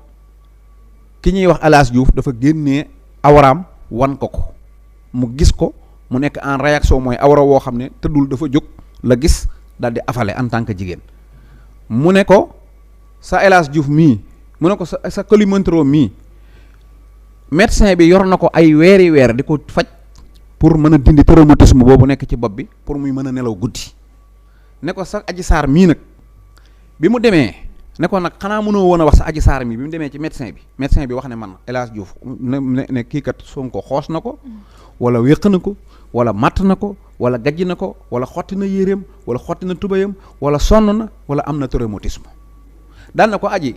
ki ñuy wax El Hadj Diouf dafa génnee awraam wan ko mu gis ko mu nekk en réaction mooy awra woo xam ne tëddul dafa jóg la gis daal di affale en tant que jigéen mu ne ko sa El Hadj Diouf mii mu ne ko sa Kelly Montero mii médecin bi yor na ko ay weeri weer di ko faj pour mën a dindi traumatisme boobu nekk ci bopp bi pour muy mën a nelaw guddi ne ko sa Adji Sarr mii nag bi mu demee ne ko nag xanaa mënoo woon a wax sa Adji Sarr mi bi mu demee ci médecin bi wax ne man El Hadj Diouf ne kii kat Sonko xoos na ko wala wéq na ko wala matt na ko wala gajj na ko wala xotti na yéreem wala xotti na tubayam wala sonn na wala am na traumatisme daan na ko aji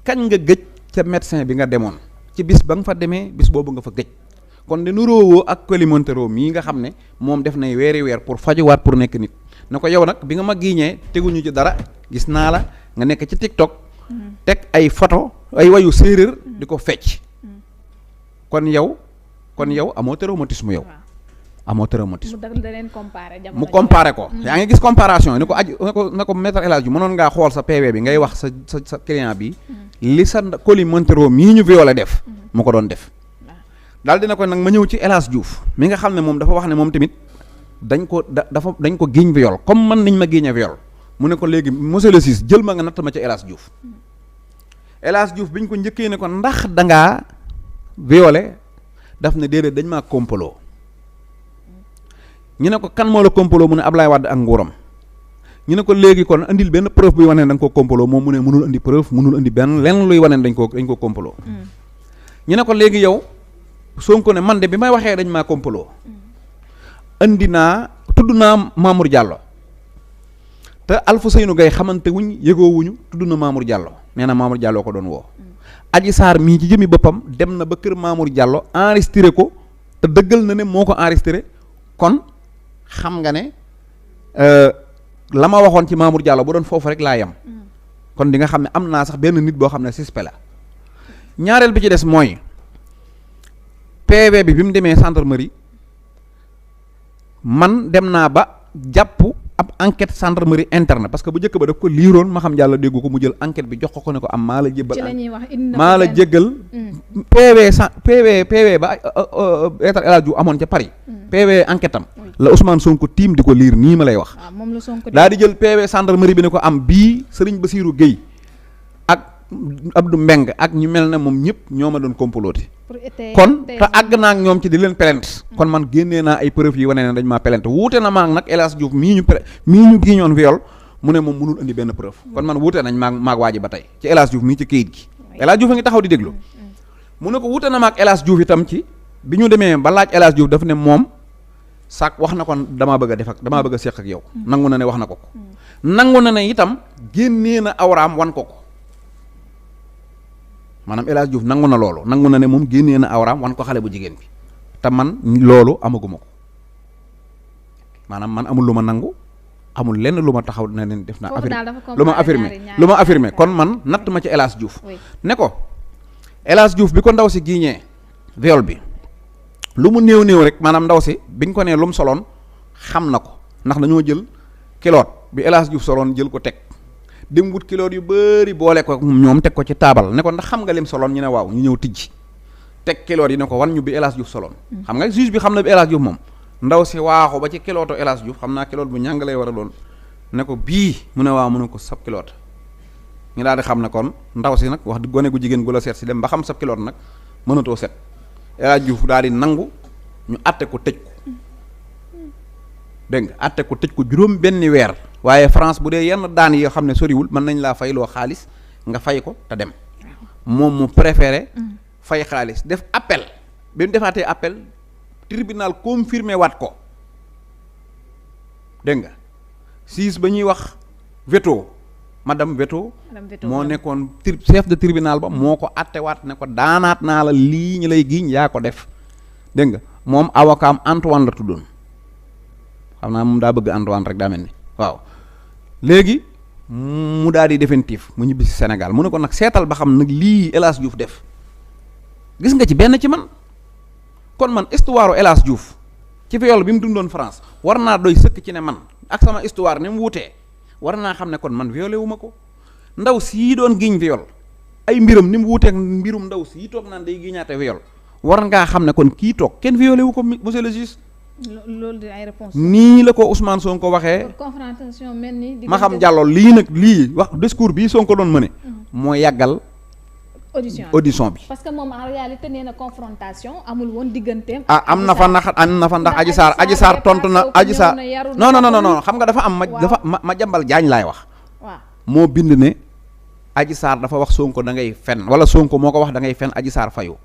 kañ nga gëj ca médecin bi nga demoon ci bis ba nga fa demee bis boobu nga fa gëj kon de nuróowoo ak Kelly Montero mii nga xam ne moom def nay weeri weer pour fajuwaat pour nekk nit na ko yow nag bi nga ma giiñee teguñu ci dara gis naa la nga nekk ci TikTok teg ay photo ay wayu séeréer di ko fecc kon yow amoo traumatisme yow amoo traumatisme mu comparé ko yaa ngi gis comparaison ni ko aji na ko maître El Hadj mënoon ngaa xool sa PV bi ngay wax sa client bi li sa Kelly Montero mii ñu violé def mu ko doon def daal dina ko nag ma ñëw ci El Hadj Diouf mi nga xam ne moom dafa wax ne moom tamit dañ ko giiñ viol comme man niñ ma giiñe viol mu ne ko léegi monsieur le juge jël ma nga natt ma ci El Hadj Diouf El Hadj Diouf biñ ko njëkkee ne ko ndax dangaa violé daf ne déedéet dañ maa complot ñu ne ko kan moo la complot mu ne Ablaye Wade ak nguuram ñu ne ko léegi kon andil benn preuve buy wane ne da nga ko complot moom mu ne mënul andi preuve mënul andi benn lenn luy wane ne dañ ko complot ñu ne ko léegi yow Sonko ne man de bi may waxee dañ maa complot andi naa tudd naa Mamour Diallo te Alfousseynou Gaye xamante wuñ yëgoo wuñu tudd na Mamour Diallo nee na Mamour Diallo ko doon woo Adji Sarr mii ci jëmi boppam dem na ba kër Mamour Diallo enregistré ko te dëggal na ne moo ko enregistré kon xam nga ne la ma waxoon ci Mamour Diallo bu doon foofu rek laa yem kon di nga xam ne am naa sax benn nit boo xam ne suspect la ñaareel bi ci des mooy PV bi mu demee gendarmerie man dem naa ba jàpp ab enquête gendarmerie interne parce que bu njëkk ba daf ko liiroon ma xam Diallo déggu ko mu jël enquête bi jox ko ne ko am maa la jéggal PV ba état El Hadj Diouf amoon ca Paris PV enquête am la Ousmane Sonko tiim di ko liir nii ma lay wax daa di jël PV gendarmerie bi ne ko am bii Serigne Bassirou Gueye ak Abdou Mbeng ak ñu mel ne moom ñëpp ñoo ma doon comploté kon te àgg naa ak ñoom ci di leen plainte kon man génnee naa ay preuve yi wane ne dañ maa plainte wuute na maag nag El Hadj Diouf mii ñu giiñoon viol mu ne moom mënul indi benn preuve kon man wuute nañ maag waa ji ba tey ci El Hadj Diouf mii ci këyit gi El Hadj Diouf a ngi taxaw di déglu mu ne ko wuute na maag El Hadj Diouf itam ci bi ñu demee ba laaj El Hadj Diouf daf ne moom sax wax na kon damaa bëgg a def ak damaa bëgg a séq ak yow nangu na ne wax na ko nangu na ne itam génnee na awraam wan ko maanaam El Hadj Diouf nangu na loolu nangu na ne moom génnee na awraam wan ko xale bu jigéen bi te man loolu amaguma ko maanaam man amul lu ma nangu amul lenn lu ma taxaw na leen def naa lu ma affirmé kon man natt ma ci El Hadj Diouf ne ko El Hadj Diouf bi ko ndaw si giiñee viol bi lu mu néew rek maanaam ndaw si biñ ko nee lu mu soloon xam na ko ndax dañoo jël kiloot bi El Hadj Diouf soloon jël ko teg dem wut kiloot yu bëri boole ko ñoom teg ko ci taabal ne ko ndax xam nga lim soloon ñu ne waaw ñu ñëw tijji teg kiloot yi ne ko wan ñu bi El Hadj Diouf soloon xam nga juge bi xam na bi El Hadj Diouf moom ndaw si waaxu ba ci kilooto El Hadj Diouf xam naa kiloot bu ñàng lay war a doon ne ko bii mu ne waaw mu ne ko sab kiloot ñu daal di xam ne kon ndaw si nag wax di gone gu jigéen gu la seet si dem ba xam sab kiloot nag mënatoo set El Hadj Diouf daal di nangu ñu àtte ko tëj ko dégg nga àtte ko tëj ko juróom benni weer waaye France bu dee yenn daan yi xam ne soriwul mën nañ laa fayloo xaalis nga fay ko te dem moom mu préféré fay xaalis def appel bi mu defaatee appel tribunal confirmé waat ko dégg nga siis ba ñuy wax veto madame veto moo nekkoon chef de tribunal ba moo ko attewaat ne ko daanaat naa la lii ñu lay giiñ yaa ko def dégg nga moom avocat am Antoine la tuddoon xam naa moom daa bëgg Antoine rek daa mel ni waaw léegi mu daal di définitif mu ñibbi si Sénégal mu ne ko nag seetal ba xam nag lii El Hadj Diouf def gis nga ci benn ci man kon man histoire El Hadj Diouf ci viol bi mu dundoon France war naa doy sëkk ci ne man ak sama histoire ni mu wutee war naa xam ne kon man violé wu ma ko ndaw sii doon giñ viol ay mbiram ni mu wuteek mbirum ndaw sii toog naan day giñaate viol war ngaa xam ne kon kii toog kenn violé wu ko monsieur le juge loolu di ay réponse nii la ko Ousmane Sonko waxee confrontation mel ni ma xam jàlloo lii nag lii wax discours bii Sonko doon mëne moo yàggal audition bi parce que moom en réalité nee na confrontation amul woon digganteem am na fa ndax Adji Sarr tontu na Adji Sarr non xam nga dafa am ma jambal jaañ laay wax waaw moo bind ne Adji Sarr dafa wax Sonko da ngay fen wala Sonko moo ko wax da ngay fen Adji Sarr fayu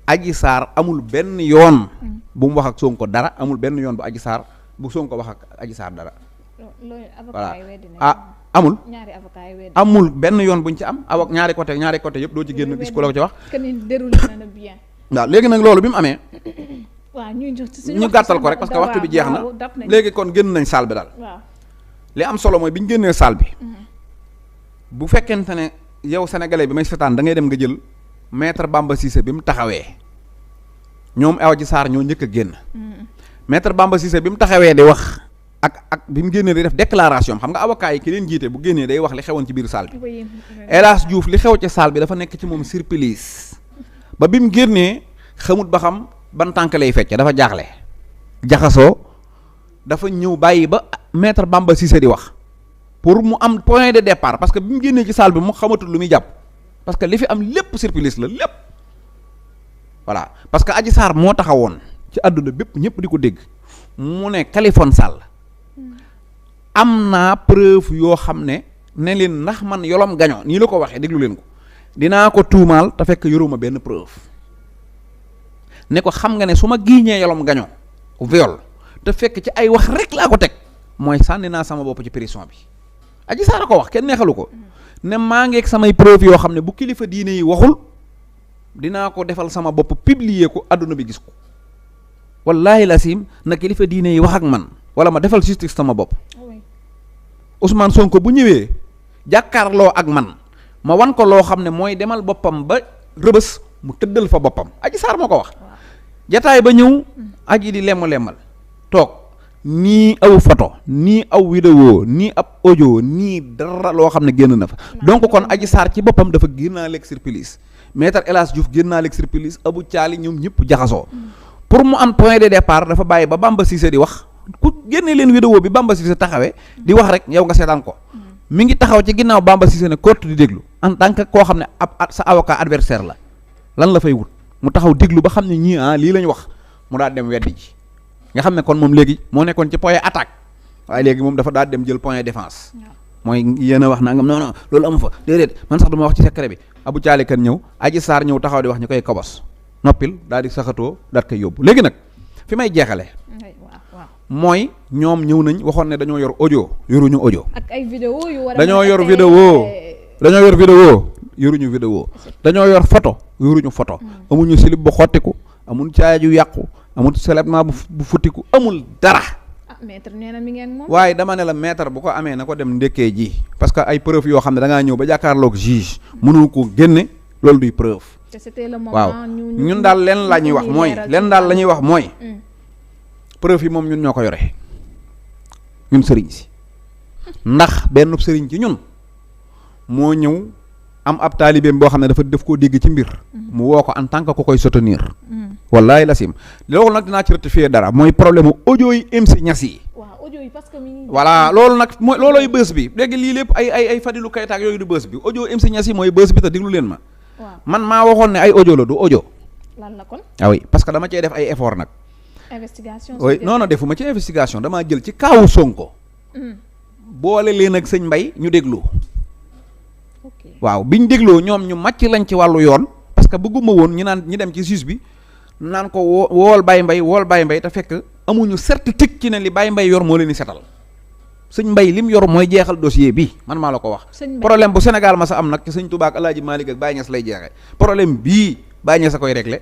Adji Sarr amul benn yoon bu mu wax ak Sonko dara amul benn yoon bu Adji Sarr bu Sonko wax ak Adji Sarr dara voilà amul amul benn yoon buñ ci am aw ak ñaari côté yëpp doo ci génn gis ko la ko ci wax waaw léegi nag loolu bi mu amee waaw ñu gàttal ko rek parce que waxtu bi jeex na léegi kon génn nañ salle bi daal li am solo mooy bi ñu génnee salle bi bu fekkente ne yow sénégalais bi may seetaan da ngay dem nga jël maître Bamba Cissé bi mu taxawee ñoom Adji Sarr ñoo njëkk a génn maître Bamba Cissé bi mu taxawee di wax ak bi mu génnee di def déclaration xam nga avocat yi ki leen jiite bu génnee day wax li xewoon ci biir salle bi El Hadj Diouf li xew ci salle bi dafa nekk ci moom surprise ba bi mu génnee xamut ba xam ban tànk lay fecce dafa jaaxle jaxasoo dafa ñëw bàyyi ba maître Bamba Cissé di wax pour mu am point de départ parce que bi mu génnee ci salle bi mu xamatul lu muy jàpp parce que li fi am lépp surprise la lépp voilà parce que Adji Sarr moo taxawoon ci àdduna bépp ñëpp di ko dégg mu ne Kaliphone Sall am naa preuve yoo xam ne leen ndax man yolom gaño nii la ko waxee déglu leen ko dinaa ko tuumaal te fekk yoruma benn preuve ne ko xam nga ne su ma giiñee yolom gaño viol te fekk ci ay wax rek laa ko teg mooy sànni naa sama bopp ci prison bi Adji Sarr a ko wax kenn neexalu ko ne maa ngeeg samay preuve yoo xam ne bu kilifa diine yi waxul dinaa ko defal sama bopp publier ko àdduna bi gis ko wallaahi lasim na kilifa diine yi wax ak man wala ma defal justice sama bopp Ousmane Sonko bu ñëwee jàkkaarloo ak man ma wan ko loo xam ne mooy demal boppam ba rëbës mu tëddal fa boppam Adji Sarr moo ko wax jataay ba ñëw aji di lemm-lemmal toog nii aw photo nii aw vidéo nii ab audio nii dara loo xam ne génn na fa donc kon Adji Sarr ci boppam dafa génnaaleeg surprise maître El Hadj Diouf génnaaleeg surprise Abou Thiali ñoom ñëpp jaxasoo pour mu am point de départ dafa bàyyi ba Bamba Cissé di wax ku génne leen vidéo bi Bamba Cissé taxawee di wax rek yow nga seetaan ko mi ngi taxaw ci ginnaaw Bamba Cissé ne kott di déglu en tant que koo xam ne ab sa avocat adversaire la lan la fay wut mu taxaw déglu ba xam ne ñii lii lañ wax mu daal dem weddi ji nga xam ne kon moom léegi moo nekkoon ci point attaque waaye léegi moom dafa daal dem jël point défense mooy yéen a wax nangam non loolu amu fa déedéet man sax du ma wax ci secret bi Abou Thiali kan ñëw Adji Sarr ñëw taxaw di wax ñu koy kobos noppil daal di saxatoo daal koy yóbbu léegi nag fi may jeexale mooy ñoom ñëw nañ waxoon ne dañoo yor audio yoruñu audio. ak ay vidéo yu war a dañoo yor vidéo yoruñu vidéo dañoo yor photo yoruñu photo amuñu slip bu xottiku amul caaju yàqu amul seulement bu futtiku amul dara. maître nee na mi ngeen moom. waaye dama ne la maître bu ko amee na ko dem ndekkee ji parce que ay preuve yoo xam ne da ngaa ñëw ba jàkkaarloog juge mënul ko génne loolu duy preuve. te c'était le moment waaw ñun daal leen la ñuy wax mooy leen daal la ñuy wax mooy. preuve yi moom ñun ñoo ko yore ñun sëriñ si ndax benn sëriñ ci ñun moo ñëw am ab taalibeem boo xam ne dafa def koo dégg ci mbir mu woo ko en tant que ku koy soutenir wallaay lasim loolu nag dinaa ci rectifier dara mooy problème mu audio yi MC Niass yi parce que voilà loolu nag mooy loolooy bës bi léegi lii lépp ay Fadilou Keita ak yooyu du bës bi audio MC Niass yi mooy bës bi te diglu leen ma man maa waxoon ne ay audio la du audio lan la kon ah oui parce que dama cee def ay effort nag investigation oui non defuma ci investigation damaa jël ci kaawu Sonko boole leen ak sëñ Mbay ñu déglu waaw biñ dégloo ñoom ñu màcc lañ ci wàllu yoon parce que bëgguma woon ñu naan ñi dem ci juge bi naan ko wool Baye Mbaye te fekk amuñu certitude ci ne li Baye Mbaye yor moo leen di setal sëñ Mbay lim yor mooy jeexal dossier bi man maa la ko wax problème bu Sénégal ma sa am nag ci sëñ Touba ak Alaaji Malick ak Baye Niass lay jeexee problème bii Baye Niass a koy réglé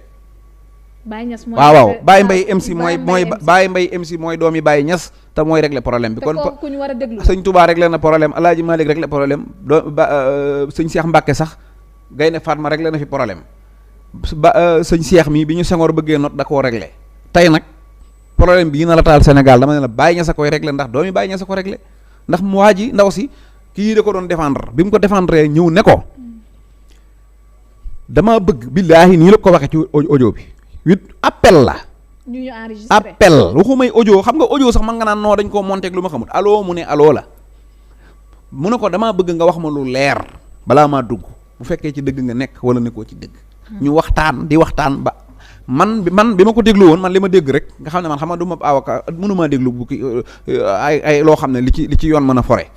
waaw Baye Mbaye MC mooy Baye Mbaye MC mooy doomi Baye Niass te mooy réglé problème bi kon ku ñu war a déglu sëñ Touba réglé na problème Alaaji Malick réglé problème sëñ Cheikh Mbacke sax Gaynde Fatma réglé na fi problème sëñ Cheikh mi bi ñu Senghor bëggee not da koo réglé tey nag problème bii na la taal Sénégal dama ne la Baye Niass a koy réglé ndax doomi Baye Niass a ko réglé ndax mu waa ji ndaw si kii da ko doon défendre bi mu ko défendre ñëw ne ko dama bëgg billaahi nii la ko waxee ci audio bi appel la ñu enregistré appel waxumay audio xam nga audio sax man nga naan noo dañ koo monté ak lu ma xamul allo mu ne allo la mu ne ko damaa bëgg nga wax ma lu leer balaa maa dugg bu fekkee ci dëgg nga nekk wala nekkoo ci dëgg ñu waxtaan di waxtaan ba man bi ma ko déglu woon man li ma dégg rek nga xam ne man xam nga du ma avocat mënumaa déglu bu ki ay loo xam ne li ci yoon mën a fore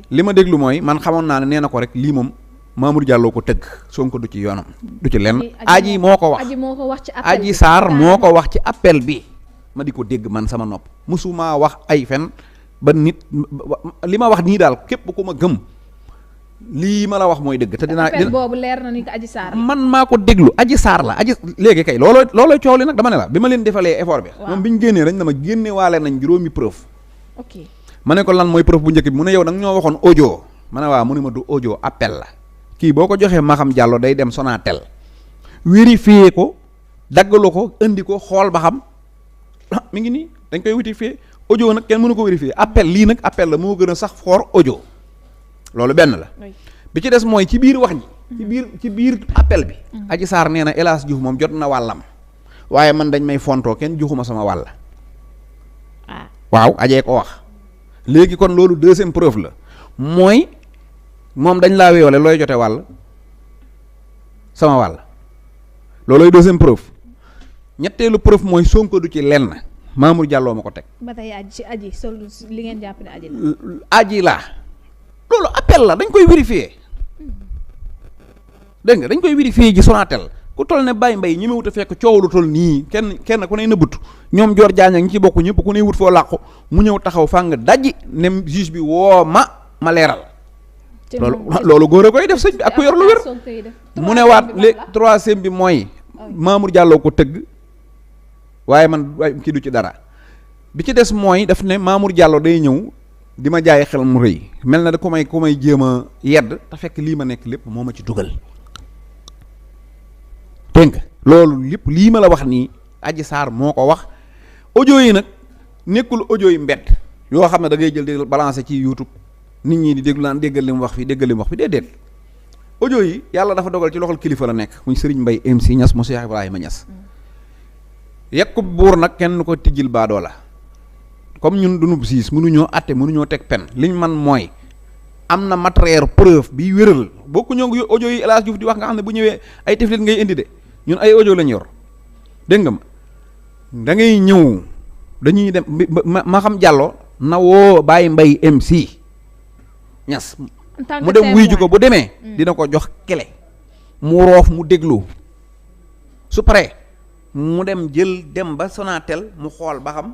li ma déglu mooy man xamoon naa ne nee na ko rek lii moom Mamour Diallo ko tëgg Sonko du ci yoonam du ci lenn aji moo ko wax ci appel Aji Sarr moo ko wax ci appel bi ma di ko dégg man sama nopp musuma wax ay fen ba nit li ma wax nii daal képp ku ma gëm lii ma la wax mooy dëgg te dinaa appel boobu leer na ni ko Aji Sarr man maa ko déglu Aji Sarr la léegi kay loolooy coow li nag dama ne la bi ma leen defalee effort bi moom bi ñu génnee dañ dama génne waale nañ juróomi preuve ma ne ko lan mooy preuve bu njëkk bi mu ne yow nag ñoo waxoon audio ma ne waaw mu ne ma du audio appel la kii boo ko joxee Maham Diallo day dem Sonatel vérifier ko daggaloo ko indi ko xool ba xam mi ngi nii dañ koy vérifier audio nag kenn mënu ko vérifier appel lii nag appel la moo gën a sax fort audio loolu benn la bi ci des mooy ci biir wax ji ci biir appel bi Aji Sarr nee na El Hadj Diouf moom jot na wàllam waaye man dañ may fontoo kenn joxuma sama wàll waaw ajee ko wax léegi kon loolu deuxième preuve la mooy moom dañ laa weewale looy jote wàll sama wàll loolooy deuxième preuve ñetteelu preuve mooy Sonko du ci lenn Mamour Diallo ma ko teg. ba tey aji sol li ngeen jàpp ne aji la. aji la loolu appel la dañ koy vérifier dégg nga dañ koy vérifier ji Sonatel ku toll ne Baye Mbaye ñi ma wut a fekk coow lu toll nii kenn ku ne nëbbut ñoom Dior Diagne ñi ci bokk ñëpp ku ne wut foo làqu mu ñëw taxaw fàng dajji ne juge bi woo ma leeral. loolu góor a koy def sëñ bi ak ku yor lu wér mu ne waat troisième bi mooy Mamour Diallo ko tëgg waaye man kii du ci dara bi ci des mooy daf ne Mamour Diallo day ñëw di ma jaay xel mu rëy mel na da ku may jéem a yedd te fekk lii ma nekk lépp moo ma ci dugal dégg nga loolu lépp lii ma la wax nii Aji Sarr moo ko wax audio yi nag nekkul audio yi mbedd yoo xam ne da ngay jël di balancer ci YouTube nit ñi di déglu naan déggal li mu wax fii déggal li mu wax fii déedéet audio yi yàlla dafa dogal ci loxol kilifa la nekk muy Serigne Mbaye MC Niass mu Cheikh Ibrahima Niass yekku buur nag kenn ko tijjil baadoo la comme ñun duñu siis mënuñoo àtte mënuñoo teg pen liñ man mooy am na matériel preuve bi wéral bokku ñoo ngi audio yi El Hadj Diouf di wax nga xam ne bu ñëwee ay tiflit ngay indi de ñun ay audio lañ yor dégg nga ma da ngay ñëw dañuy dem ma xam Diallo na woo Baye Mbaye MC Niass mu dem wuy ji ko bu demee dina ko jox clé mu roof mu déglu su paree mu dem dem ba Sonatel mu xool ba xam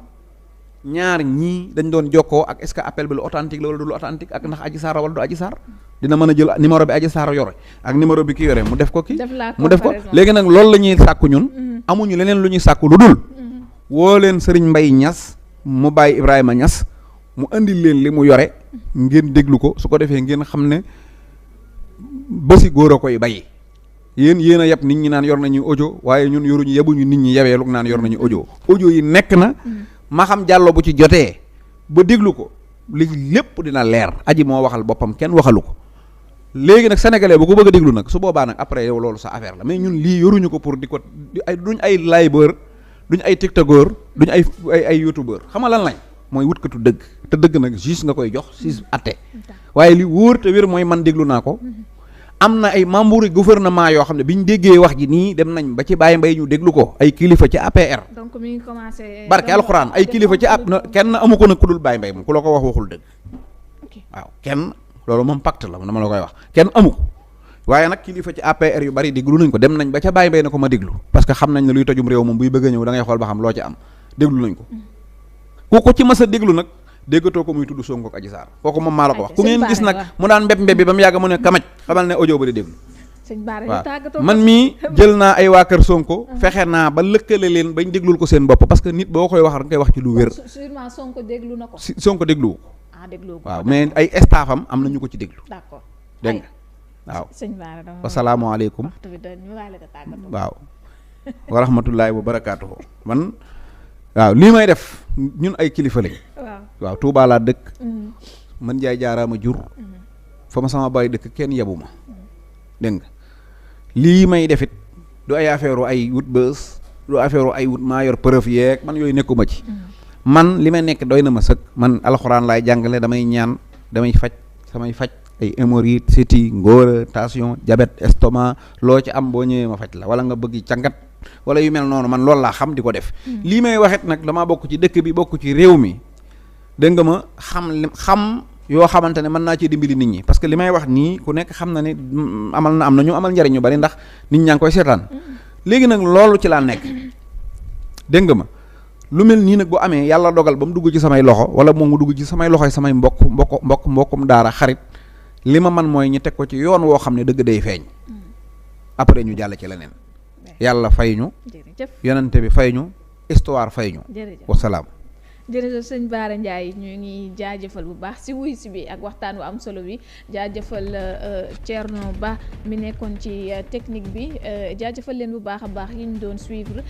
ñaar ñii dañ doon jokkoo ak est-ce que appel bi lu authentique la wala du lu authentique ak ndax Aji Sarr wala du Aji Sarr dina mën a jël numéro bi Aji Sarr yore ak numéro bi ki yore mu def ko mu def ko léegi nag loolu la ñuy sàkku ñun amuñu leneen lu ñuy sàkku lu dul woo leen Serigne Mbaye Niass mu bàyyi Ibrahima Niass mu andil leen li mu yore ngeen déglu ko su ko defee ngeen xam ne bési góor a koy bay yéen a yab nit ñi naan yor nañu audio waaye ñun yoruñu yebuñu nit ñi yabee lu naan yor nañu audio yi nekk na ma xam Diallo bu ci jotee ba déglu ko li lépp dina leer aji moo waxal boppam kenn waxalu ko léegi nag sénégalais bu ko bëgg a déglu nag su boobaa nag après yow loolu sa affaire la mais ñun lii yoruñu ko pour di ko duñ ay laybeur duñ ay tiktokeur duñ ay youtubeur xam nga lan lañ mooy wutkatu dëgg te dëgg nag juste nga koy jox si atte waaye li wóor te wér mooy man déglu naa ko am na ay membres gouvernement yoo xam ne bi ñu déggee wax ji nii dem nañ ba ci Baye Mbaye ñu déglu ko ay kilifa ci APR. donc mi ngi commencé. barke alxuraan ay kilifa ci kenn amu ko nag ku dul Baye Mbaye moom ku la ko wax waxul dëgg. waaw kenn loolu moom pacte la dama la koy wax kenn amu ko waaye nag kilifa ci APR yu bari déglu nañ ko dem nañ ba ca Baye Mbaye ne ko ma déglu parce que xam nañ ne luy tojum réew moom buy bëgg a ñëw da ngay xool ba xam loo ci am déglu nañ ko. ku ko ci mës a déglu nag. déggatoo ko muy tudd Sonko ak Adji Sarr kooku moom maa la ko wax ku ngeen gis nag mu daan mbéb bi ba mu yàgg mu ne kamaj xamal ne audio ba di déglu waaw man mii jël naa ay waa kër Sonko fexe naa ba lëkkale leen bañ déglul ko seen bopp parce que nit boo koy wax rek ngay wax ci lu wér sûrement Sonko déglu na ko Sonko dégluwu ko waaw mais ay staffam am na ñu ko ci déglu d'accord dégg nga waaw asalaamaaleykum waaw wa rahmatullaahi wa barakaatuhu man waaw lii may def ñun ay kilifa lañ waaw Touba laa dëkk man jaay jaaraama jur fa ma sama baay dëkk kenn yebu ma dégg nga lii may defit du ay affaire ay wut bës du affaire ay wut maa yor preuve yeeg man yooyu nekkuma ci man li may nekk doy na ma sëkk man alxuraan laay jàngale damay ñaan damay faj ay hémorroïdes siti ngóora tension diabète estomac loo ci am boo ñëwee ma faj la wala nga bëgg cangat wala yu mel noonu man loolu laa xam di ko def lii may waxit nag damaa bokk ci dëkk bi bokk ci réew mi dégg nga ma xam yoo xamante ne mën naa cee dimbali nit ñi parce que li may wax nii ku nekk xam na ne am na ñu amal njariñ ñu bari ndax nit ñaa ngi koy seetaan léegi nag loolu ci laa nekk dégg nga ma lu mel nii nag bu amee yàlla dogal ba mu dugg ci samay loxo wala moom mu dugg ci samay loxoy samay mbokkum daara xarit li ma man mooy ñu teg ko ci yoon woo xam ne dëgg day feeñ après ñu jàll ci leneen yàlla fay ñu yonente bi fay ñu histoire fay ñu wasalaam jërëjëf sëñ Bara Ndiaye ñu ngi jaajëfal bu baax si wuy si bi ak waxtaan wu am solo bi jaajëfal Thierno Ba mi nekkoon ci technique bi jaajëfal leen bu baax a baax yi ñu doon suivre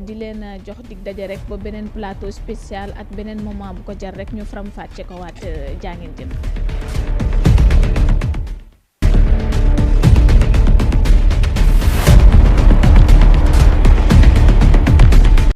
di leen jox dig daje rek ba beneen plateau spécial ak beneen moment bu ko jar rek ñu faram fàcce ko waat jaa ngeen jëf